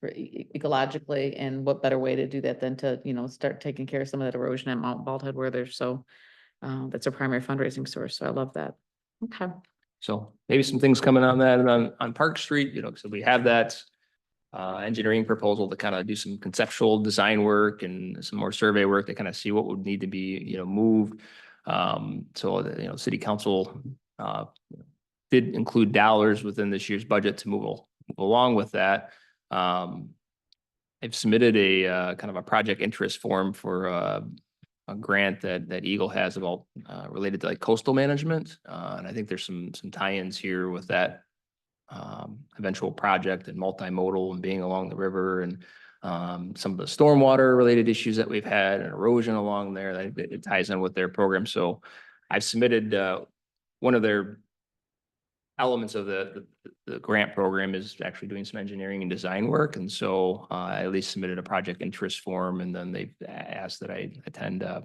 for ecologically, and what better way to do that than to, you know, start taking care of some of that erosion at Mount Bald Head where there's so, that's a primary fundraising source. So I love that. Okay. So maybe some things coming on that, and on Park Street, you know, so we have that engineering proposal to kind of do some conceptual design work and some more survey work to kind of see what would need to be, you know, moved. So, you know, city council did include dollars within this year's budget to move along with that. I've submitted a kind of a project interest form for a grant that Eagle has about related to like coastal management. And I think there's some tie-ins here with that eventual project and multimodal and being along the river, and some of the stormwater related issues that we've had and erosion along there, that it ties in with their program. So I've submitted one of their elements of the grant program is actually doing some engineering and design work. And so I at least submitted a project interest form, and then they've asked that I attend a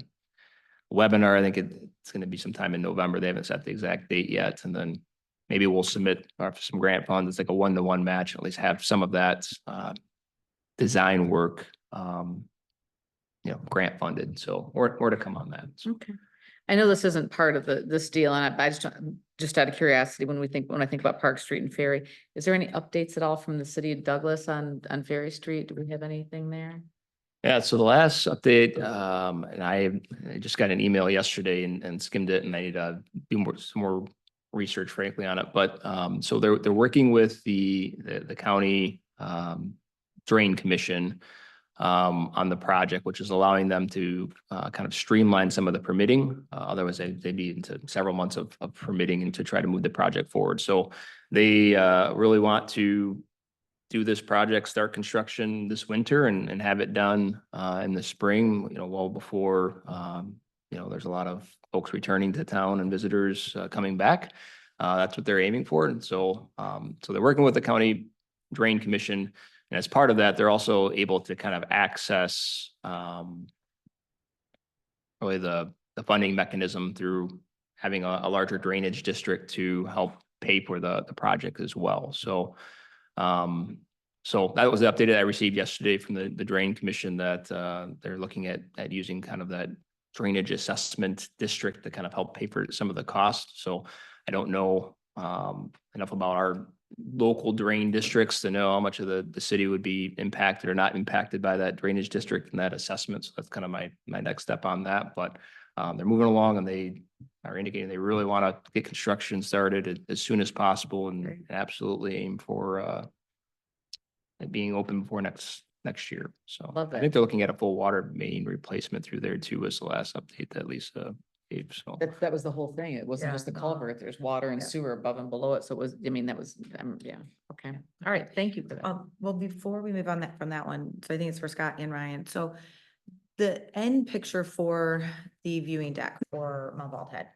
webinar. I think it's going to be sometime in November. They haven't set the exact date yet. And then maybe we'll submit some grant funds. It's like a 1-to-1 match, at least have some of that design work, grant funded. So more to come on that. So. Okay. I know this isn't part of this deal, and I just out of curiosity, when I think about Park Street and Ferry, is there any updates at all from the city of Douglas on Ferry Street? Do we have anything there? Yeah, so the last update, and I just got an email yesterday and skimmed it, and I need to do some more research, frankly, on it. But so they're working with the county drain commission on the project, which is allowing them to kind of streamline some of the permitting. Otherwise, they'd be into several months of permitting and to try to move the project forward. So they really want to do this project, start construction this winter, and have it done in the spring, well before, there's a lot of folks returning to town and visitors coming back. That's what they're aiming for. And so they're working with the county drain commission. And as part of that, they're also able to kind of access really the funding mechanism through having a larger drainage district to help pay for the project as well. So that was the update I received yesterday from the drain commission, that they're looking at using kind of that drainage assessment district to kind of help pay for some of the costs. So I don't know enough about our local drain districts to know how much of the city would be impacted or not impacted by that drainage district and that assessment. So that's kind of my next step on that. But they're moving along and they are indicating they really want to get construction started as soon as possible and absolutely aim for it being open before next year. So Love I it. think they're looking at a full water main replacement through there too, was the last update that Lisa gave. So That was the whole thing. It wasn't Yeah. just the culvert. There's water and Yeah. sewer above and below it. So it was, I mean, that was, yeah, okay. All right, thank you for that. Well, before we move on from that one, so I think it's for Scott and Ryan. So the end picture for the viewing deck for Mount Bald Head.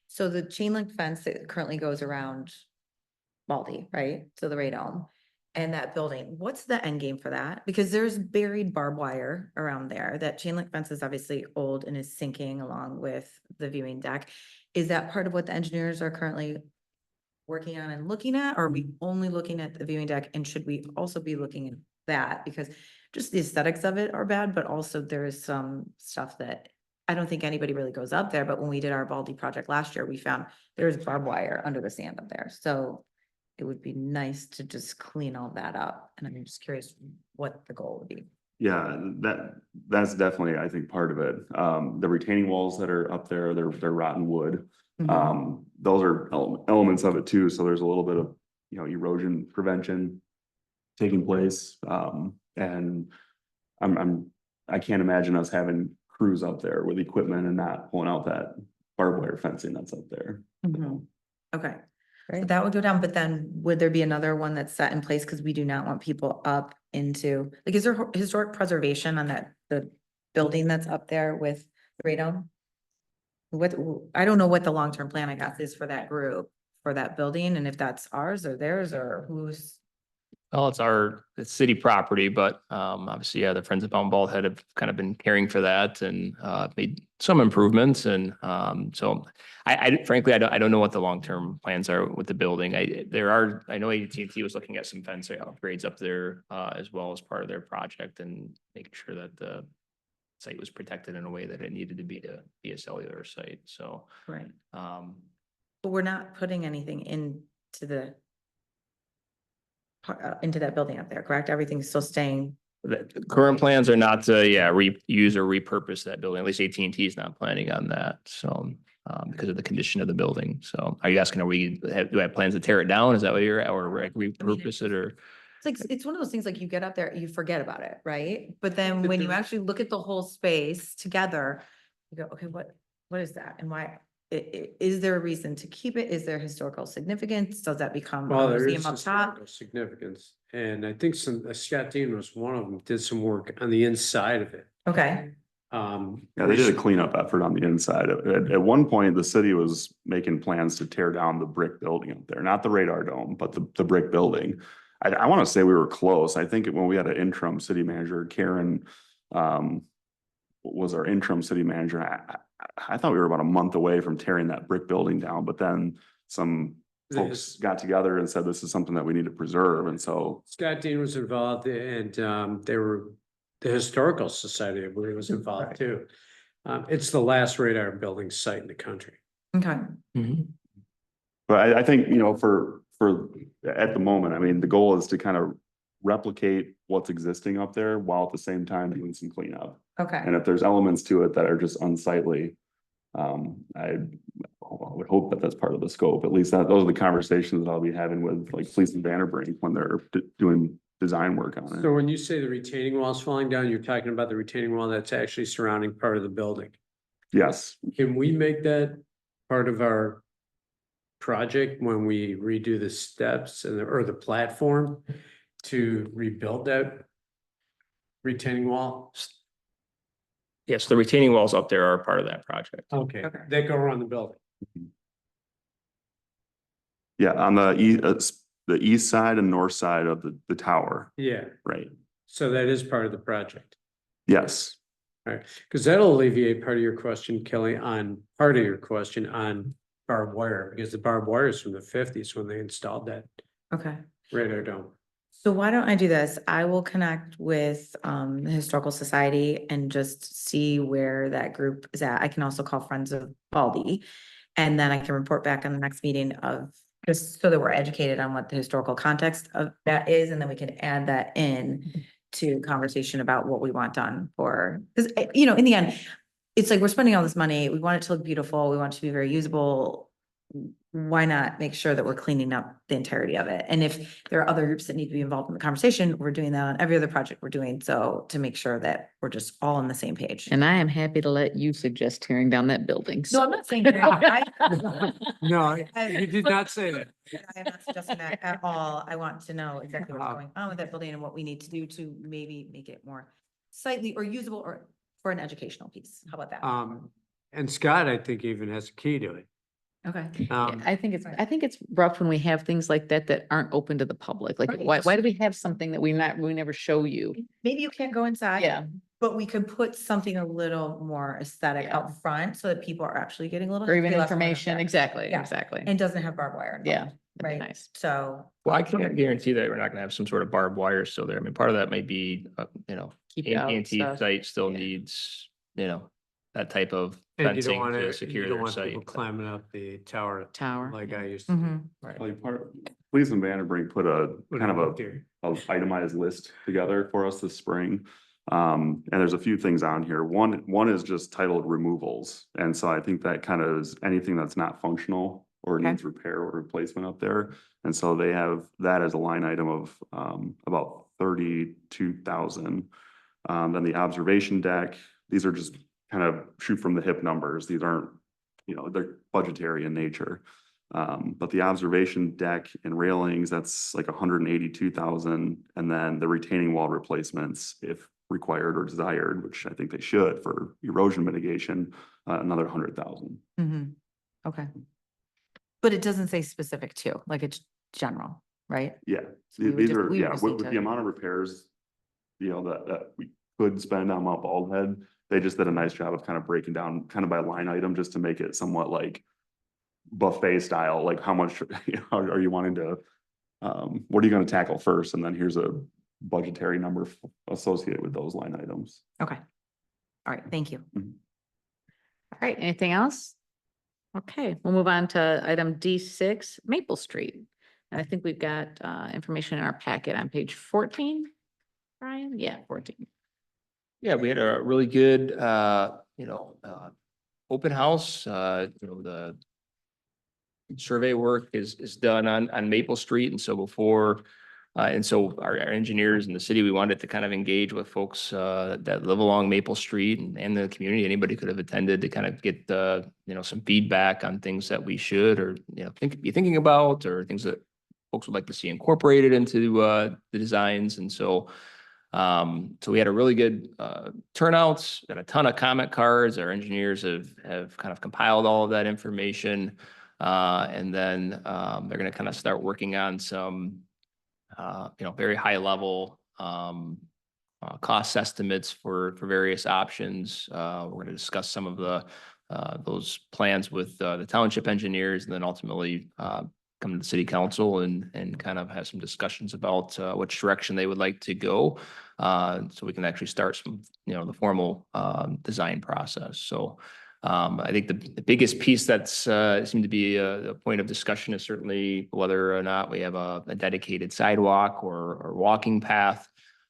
So the chain link fence that currently goes around Baldy, right? So the radome and that building, what's the end game for that? Because there's buried barbed wire around there. That chain link fence is obviously old and is sinking along with the viewing deck. Is that part of what the engineers are currently working on and looking at? Or are we only looking at the viewing deck? And should we also be looking at that? Because just the aesthetics of it are bad, but also there is some stuff that I don't think anybody really goes up there. But when we did our Baldy project last year, we found there's barbed wire under the sand up there. So it would be nice to just clean all that up. And I'm just curious what the goal would be. Yeah, that's definitely, I think, part of it. The retaining walls that are up there, they're rotten wood. Those are elements of it too. So there's a little bit of, erosion prevention taking place. And I can't imagine us having crews up there with equipment and not pulling out that barbed wire fencing that's up there. Okay, so that would go down, but then would there be another one that's set in place? Because we do not want people up into, like, is there historic preservation on the building that's up there with the radome? I don't know what the long-term plan, I guess, is for that group, for that building, and if that's ours or theirs or who's. well, it's city property, but obviously, yeah, the Friends of Mount Bald Head have kind of been caring for that and made some improvements. And so I frankly, I don't know what the long-term plans are with the building. I know AT&T was looking at some fence upgrades up there as well as part of their project and making sure that the site was protected in a way that it needed to be a cellular site. So, Right. But we're not putting anything into that building up there, correct? Everything's still staying. the current plans are not to, reuse or repurpose that building. At least AT&T is not planning on that. So, because of the condition of the building. So are you asking, do I have plans to tear it down? Is that what you're at, or repurpose it, or? It's like, it's one of those things, like you get up there, you forget about it, right? But then when you actually look at the whole space together, you go, okay, what is that? And why, is there a reason to keep it? Is there historical significance? Does that become Well, a there is museum up top? historical significance, and I think Scott Dean was one of them, did some work on the inside of it. Okay, Yeah, they did a cleanup effort on the inside. At one point, the city was making plans to tear down the brick building up there, not the radar dome, but the brick building. I want to say we were close. I think when we had an interim city manager, Karen, was our interim city manager. I thought we were about a month away from tearing that brick building down, but then some folks got together and said, this is something that we need to preserve. And so Scott Dean was involved, and the Historical Society, I believe, was involved too. It's the last radar building site in the country. okay. but I think, for at the moment, I mean, the goal is to kind of replicate what's existing up there while at the same time doing some cleanup. Okay, And if there's elements to it that are just unsightly, I would hope that that's part of the scope. At least those are the conversations that I'll be having with like Fleece and Vanderbrink when they're doing design work on So it. when you say the retaining wall is falling down, you're talking about the retaining wall that's actually surrounding part of the building. Yes, Can we make that part of our project when we redo the steps or the platform to rebuild that retaining wall? Yes, the retaining walls up there are part of that project. Okay, Okay. they go around the building. yeah, on the east side and north side of the tower, Yeah, right? so that is part of the project. Yes, Right, because that'll alleviate part of your question, Kelly, on barbed wire, because the barbed wire is from the 50s when they installed that okay. radar dome. So why don't I do this? I will connect with the Historical Society and just see where that group is at. I can also call Friends of Baldy. And then I can report back on the next meeting of, just so that we're educated on what the historical context of that is, and then we can add that in to conversation about what we want done for, because, in the end, it's like we're spending all this money, we want it to look beautiful, we want it to be very usable. Why not make sure that we're cleaning up the entirety of it? And if there are other groups that need to be involved in the conversation, we're doing that on every other project we're doing. So to make sure that we're just all on the same page. And I am happy to let you suggest tearing down that building. No, I'm not saying. I No, you did not say that. am not suggesting that at all. I want to know exactly what's Uh, going on with that building and what we need to do to maybe make it more sightly or usable or for an educational piece. How about that? And Scott, I think even has a key to it. Okay. Yeah, I think it's rough when we have things like that that aren't open to the public. Like, Right. why do we have something that we never show you? Maybe you can't go inside. Yeah, But we could put something a little more aesthetic Yeah. out front so that people are actually getting a little. or even feel less information, under- exactly, Yeah. exactly. And doesn't have barbed wire. involved, Yeah, that'd be Right. nice. So. Well, I can't guarantee that we're not gonna have some sort of barbed wire still there. I mean, part of that might be, Keep it out AT&T stuff. site still Yeah. needs, that type of And you don't fencing want to to, secure you don't their want site. people climbing up the tower Tower. like yeah. I used to. Mhm. Right. Like Police and Vanderbrink put a Put kind it of up there. a itemized list together for us this spring. And there's a few things on here. One is just titled removals. And so I think that kind of is anything that's not functional or Okay. needs repair or replacement up there. And so they have that as a line item of about 32,000. Then the observation deck, these are just kind of shoot from the hip numbers. These aren't, they're budgetary in nature. But the observation deck and railings, that's like 182,000. And then the retaining wall replacements, if required or desired, which I think they should for erosion mitigation, another 100,000. Mhm. Okay. But it doesn't say specific to, like it's general, right? Yeah, So we would these just- are, we would yeah, just with need with to- the amount of repairs, that we could spend on Mount Baldhead, they just did a nice job of kind of breaking down kind of by line item, just to make it somewhat like buffet style, like how much are you wanting to, what are you gonna tackle first? And then here's a budgetary number associated with those line items. Okay. All right, thank you. All right, anything else? Okay, we'll move on to item D6, Maple Street. And I think we've got information in our packet on page 14. Brian, yeah, 14. Yeah, we had a really good, open house, the survey work is done on Maple Street. And so before, and so our engineers in the city, we wanted to kind of engage with folks, that live along Maple Street and the community. Anybody could have attended to kind of get, some feedback on things that we should, or, be thinking about, or things that folks would like to see incorporated into, the designs. And so, so we had a really good turnouts, got a ton of comment cards. Our engineers have kind of compiled all of that information. And then they're going to kind of start working on some, very high level cost estimates for various options. We're going to discuss some of those plans with the township engineers, and then ultimately come to the city council and kind of have some discussions about which direction they would like to go. So we can actually start some, the formal design process. So I think the biggest piece that's seemed to be a point of discussion is certainly whether or not we have a dedicated sidewalk or walking path,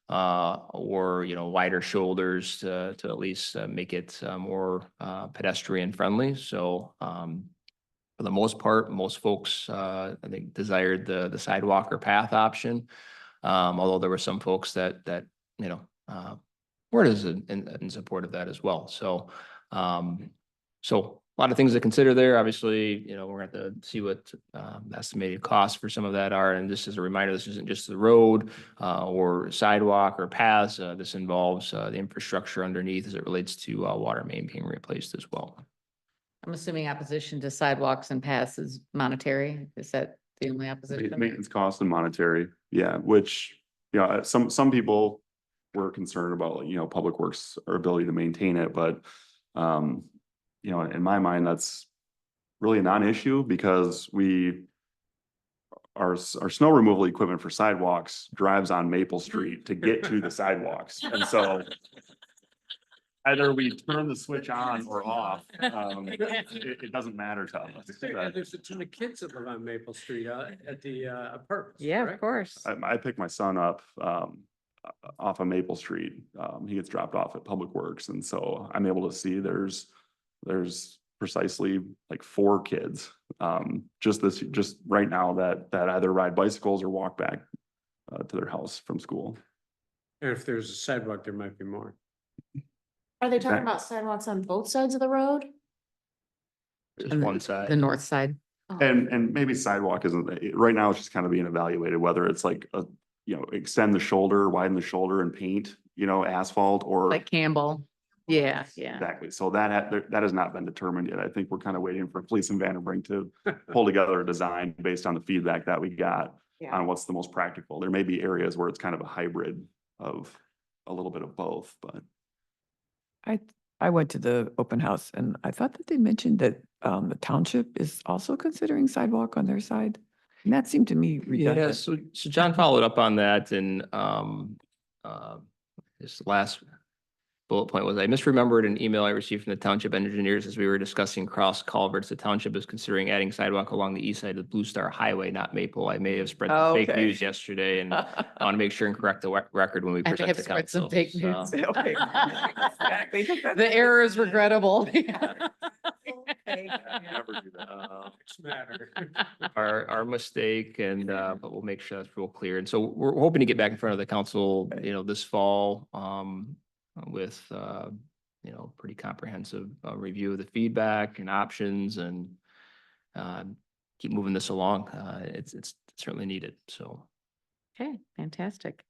or, wider shoulders to at least make it more pedestrian friendly. So for the most part, most folks, I think, desired the sidewalk or path option. Although there were some folks that weren't in support of that as well. So, so a lot of things to consider there. Obviously, we're going to have to see what estimated costs for some of that are. And just as a reminder, this isn't just the road or sidewalk or paths. This involves the infrastructure underneath as it relates to water main being replaced as well. I'm assuming opposition to sidewalks and paths is monetary. Is that the only opposition? Maintenance costs and monetary, yeah, which, some people were concerned about, Public Works, our ability to maintain it, but in my mind, that's really a non-issue because we our snow removal equipment for sidewalks drives on Maple Street to get to the sidewalks. And so either we turn the switch on or off, it doesn't matter to us. There's a ton of kids that live on Maple Street at the apartments. Yeah, of correct? course. I pick my son up off of Maple Street. He gets dropped off at Public Works, and so I'm able to see there's precisely like 4 kids just right now that either ride bicycles or walk back to their house from school. And if there's a sidewalk, there might be more. Are they talking That- about sidewalks on both sides of the road? Just And one side. The north side. Oh. And maybe sidewalk right now it's just kind of being evaluated, whether it's like extend the shoulder, widen the shoulder and paint, asphalt or. Like Campbell. Yeah, yeah. Exactly. So that has not been determined yet. I think we're kind of waiting for Police and Vandenbrink to pull together a design based on the feedback that we got Yeah. on what's the most practical. There may be areas where it's kind of a hybrid of a little bit of both, but. I went to the open house and I thought that they mentioned that the township is also considering sidewalk on their side. And that seemed to me Yeah, redundant. so John followed up on that and his last bullet point was, I misremembered an email I received from the township engineers as we were discussing cross culverts. The township is considering adding sidewalk along the east side of Blue Star Highway, not Maple. I may have spread Oh, fake okay. news yesterday and I want to make sure and correct the record when we I may present have to spread some council. fake So, news. Okay. Exactly. The error is regrettable. Never do that. It's matter. our mistake and, but we'll make sure that's real clear. And so we're hoping to get back in front of the council, this fall, with, pretty comprehensive review of the feedback and options and, keep moving this along. It's certainly needed. So Okay, fantastic.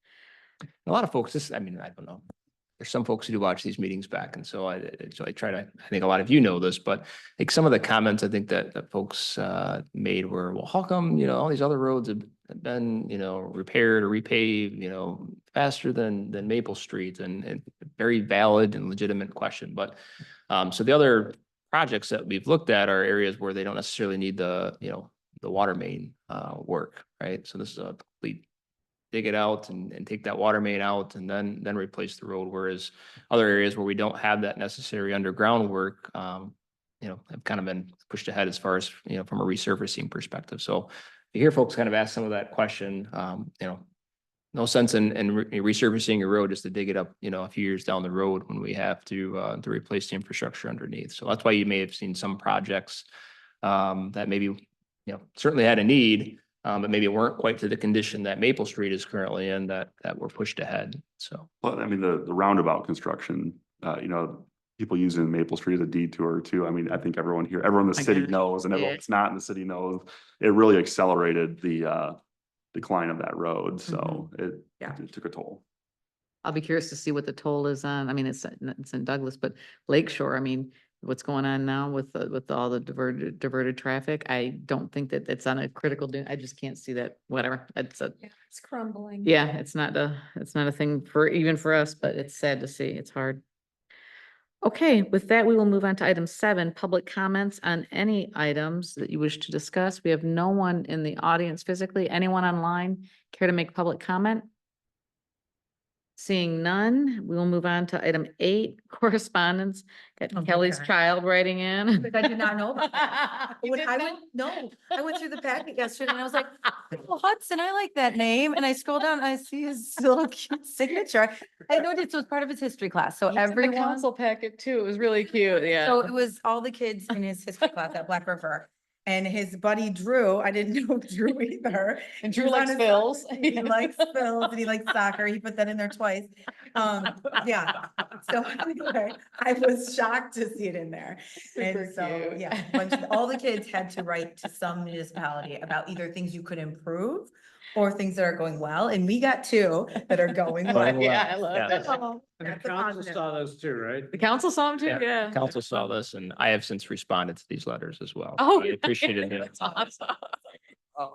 a lot of folks, I don't know. There's some folks who do watch these meetings back. And so I try to, I think a lot of you know this, but like some of the comments I think that folks made were, well, how come, all these other roads have been, repaired or repaved, faster than Maple Street, and very valid and legitimate question. But so the other projects that we've looked at are areas where they don't necessarily need the water main work, right? So this is a complete dig it out and take that water main out and then replace the road. Whereas other areas where we don't have that necessary underground work, have kind of been pushed ahead as far as, from a resurfacing perspective. So you hear folks kind of ask some of that question, no sense in resurfacing a road just to dig it up, a few years down the road when we have to replace the infrastructure underneath. So that's why you may have seen some projects, that maybe, certainly had a need, but maybe weren't quite to the condition that Maple Street is currently in that were pushed ahead. So. Well, the roundabout construction, people using Maple Street as a detour too. I think everyone in the city Again, knows, and everyone yeah. that's not in the city knows. It really accelerated the decline of that road, so Yeah. it took a toll. I'll be curious to see what the toll is on. It's in Douglas, but Lakeshore, what's going on now with all the diverted traffic? I don't think that it's on a critical, I just can't see that, whatever. It's crumbling. Yeah, it's not a thing even for us, but it's sad to see. It's hard. Okay, with that, we will move on to item 7, public comments on any items that you wish to discuss. We have no one in the audience physically. Anyone online care to make public comment? Seeing none, we will move on to item 8, correspondence. Got Oh, Kelly's okay. child writing in. Because I did not know about that. You When didn't I know? went, no, I went through the packet yesterday and I was like, oh, Hudson, I like that name. And I scroll down and I see his little cute signature. I know it was part of his history class. So It's in the everyone, council packet too. It was really cute. Yeah. so it was all the kids in his history class at Black River. And his buddy Drew, I didn't know Drew either. And He Drew was on likes his Phil's. soccer team. He likes Phil's and he likes soccer. He put that in there twice. Yeah. So anyway, I was shocked to see it in there. Super And so, cute. yeah, all the kids had to write to some municipality about either things you could improve or things that are going well. And we got 2 that are going well. Yeah, I love Yeah. that. So, And the that's a council positive. saw those too, right? The council saw him too, yeah. Council saw this and I have since responded to these letters as well. Oh, I appreciated it. That's awesome.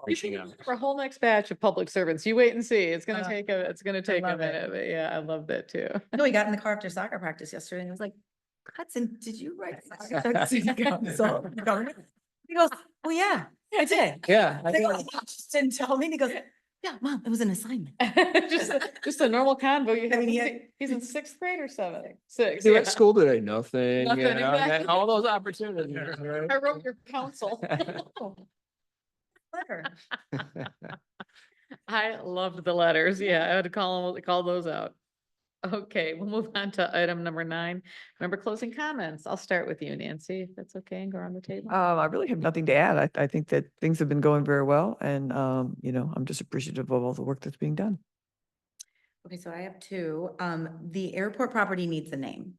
Reaching out. For a whole next batch of public servants, you wait and see. It's gonna Uh, take a love it. minute, but yeah, I love that too. No, he got in the car after soccer practice yesterday and he was like, Hudson, did you write? soccer to city council government?" He goes, well, yeah, I did. Yeah. Like, "Oh, you just didn't tell me. And he goes, yeah, mom, it was an assignment. Just a normal convo you I have. mean, He's in sixth grade or seventh? Sixth. Do yeah. at school today? Nothing. Nothing, you know, and then exactly. all those opportunities. right? I wrote your counsel. Clever. I loved the letters. Yeah, I had to call those out. Okay, we'll move on to item number 9. Remember closing comments. I'll start with you, Nancy, if that's okay, and go around the table. I really have nothing to add. I think that things have been going very well and, you know, I'm just appreciative of all the work that's being done. Okay, so I have 2. The airport property needs a name.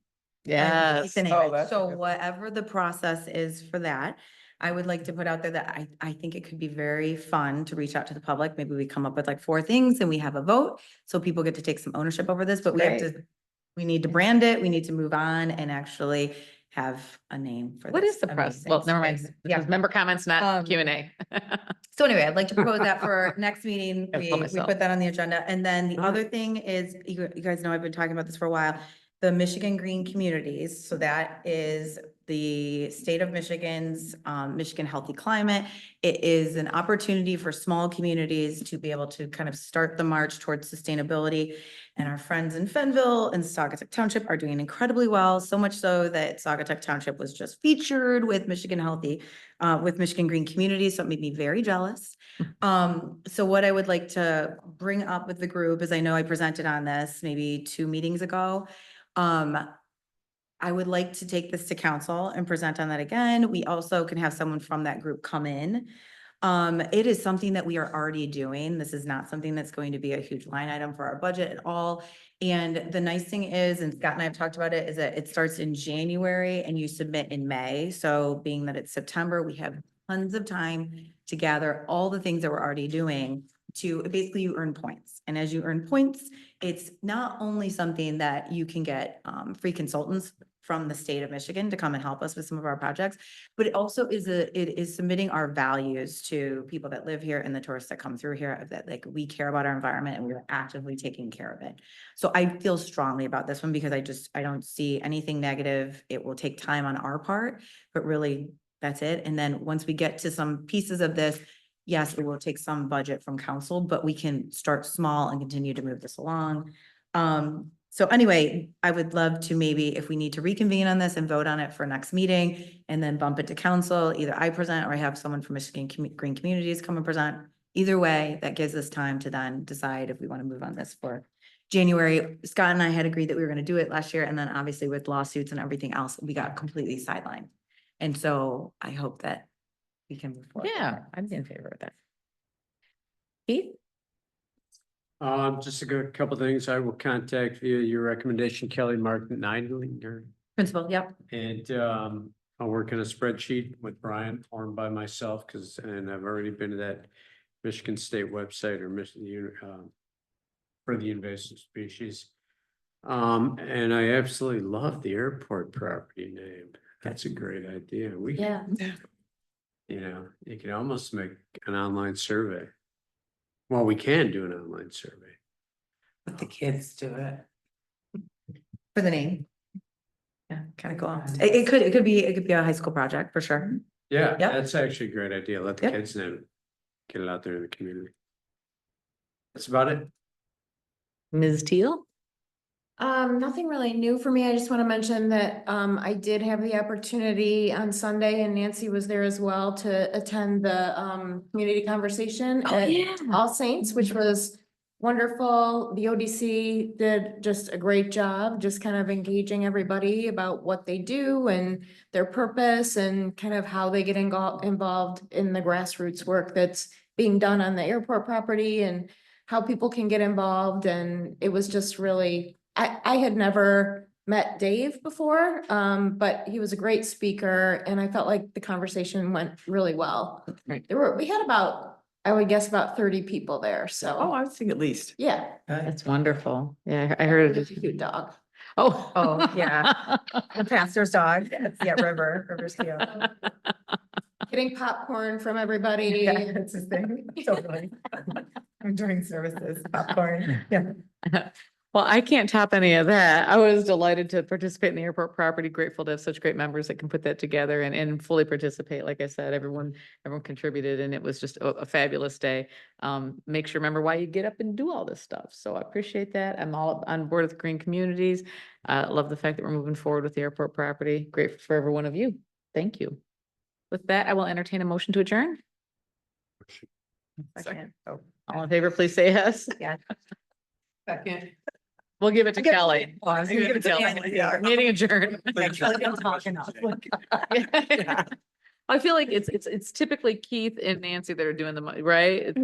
Yes. It's a name. Oh, that's a So good- whatever the process is for that, I would like to put out there that I think it could be very fun to reach out to the public. Maybe we come up with like 4 things and we have a vote. So people get to take some ownership over this, but we need to brand it. We need to move on and actually have a name for this. What is the process? Well, never mind. This Yeah. is member comments, not Um, Q and A. So anyway, I'd like to propose that for our next meeting. I'll tell We myself. put that on the agenda. And then the Mhm. other thing is, you guys know I've been talking about this for a while, the Michigan Green Communities. So that is the state of Michigan's, Michigan Healthy Climate. It is an opportunity for small communities to be able to kind of start the march towards sustainability. And our friends in Fenville and Saugatuck Township are doing incredibly well, so much so that Saugatuck Township was just featured with Michigan Healthy, with Michigan Green Communities, so it made me very jealous. So what I would like to bring up with the group is, I know I presented on this maybe 2 meetings ago. I would like to take this to council and present on that again. We also can have someone from that group come in. It is something that we are already doing. This is not something that's going to be a huge line item for our budget at all. And the nice thing is, and Scott and I have talked about it, is that it starts in January and you submit in May. So being that it's September, we have tons of time to gather all the things that we're already doing to basically you earn points. And as you earn points, it's not only something that you can get free consultants from the state of Michigan to come and help us with some of our projects, but it also is it is submitting our values to people that live here and the tourists that come through here, that like we care about our environment and we are actively taking care of it. So I feel strongly about this one because I don't see anything negative. It will take time on our part, but really that's it. And then once we get to some pieces of this, yes, it will take some budget from council, but we can start small and continue to move this along. So anyway, I would love to maybe, if we need to reconvene on this and vote on it for next meeting and then bump it to council, either I present or I have someone from Michigan Green Communities come and present. Either way, that gives us time to then decide if we want to move on this for January. Scott and I had agreed that we were going to do it last year. And then obviously with lawsuits and everything else, we got completely sidelined. And so I hope that we can move forward. Yeah, I'd be in favor of that. Keith? Just a couple things. I will contact via your recommendation, Kelly Martin Neidlinger. Principal, yep. And I'll work on a spreadsheet with Brian or by myself, and I've already been to that Michigan State website or Michigan for the invasive species. And I absolutely love the airport property name. That's a great idea. Yeah. You know, you can almost make an online survey. Well, we can do an online survey. Let the kids do it. For the name. Yeah, kind of cool. It could be a high school project for sure. Yeah, Yep. that's actually a great idea. Let the Yep. kids know. Get it out there in the community. That's about it. Ms. Teal? Nothing really new for me. I just want to mention that, I did have the opportunity on Sunday and Nancy was there as well to attend the, community conversation Oh, at yeah. All Saints, which was wonderful. The ODC did just a great job, just kind of engaging everybody about what they do and their purpose and kind of how they get involved in the grassroots work that's being done on the airport property and how people can get involved. And it was just really, I had never met Dave before, but he was a great speaker and I felt like the conversation went really well. Right. We had about, I would guess about 30 people there, so, Oh, I would think at least. yeah. That's wonderful. Yeah, I heard It's it. a cute dog. Oh. Oh, yeah. The pastor's dog. It's River's Field. Getting popcorn from everybody. Yeah, that's his thing. Totally. During services, popcorn. Yeah. Well, I can't top any of that. I was delighted to participate in the airport property, grateful to have such great members that can put that together and fully participate. Like I said, everyone contributed and it was just a fabulous day. Make sure, remember why you get up and do all this stuff. So I appreciate that. I'm all on board with green communities. Love the fact that we're moving forward with the airport property. Grateful for every one of you. Thank you. With that, I will entertain a motion to adjourn. Second. Oh. All in favor, please say yes. Yeah. Second. We'll give it to Kelly. Oh, I was gonna give it to Kelly. Yeah. Meeting adjourned. I'm talking up. I feel like it's typically Keith and Nancy that are doing the, right?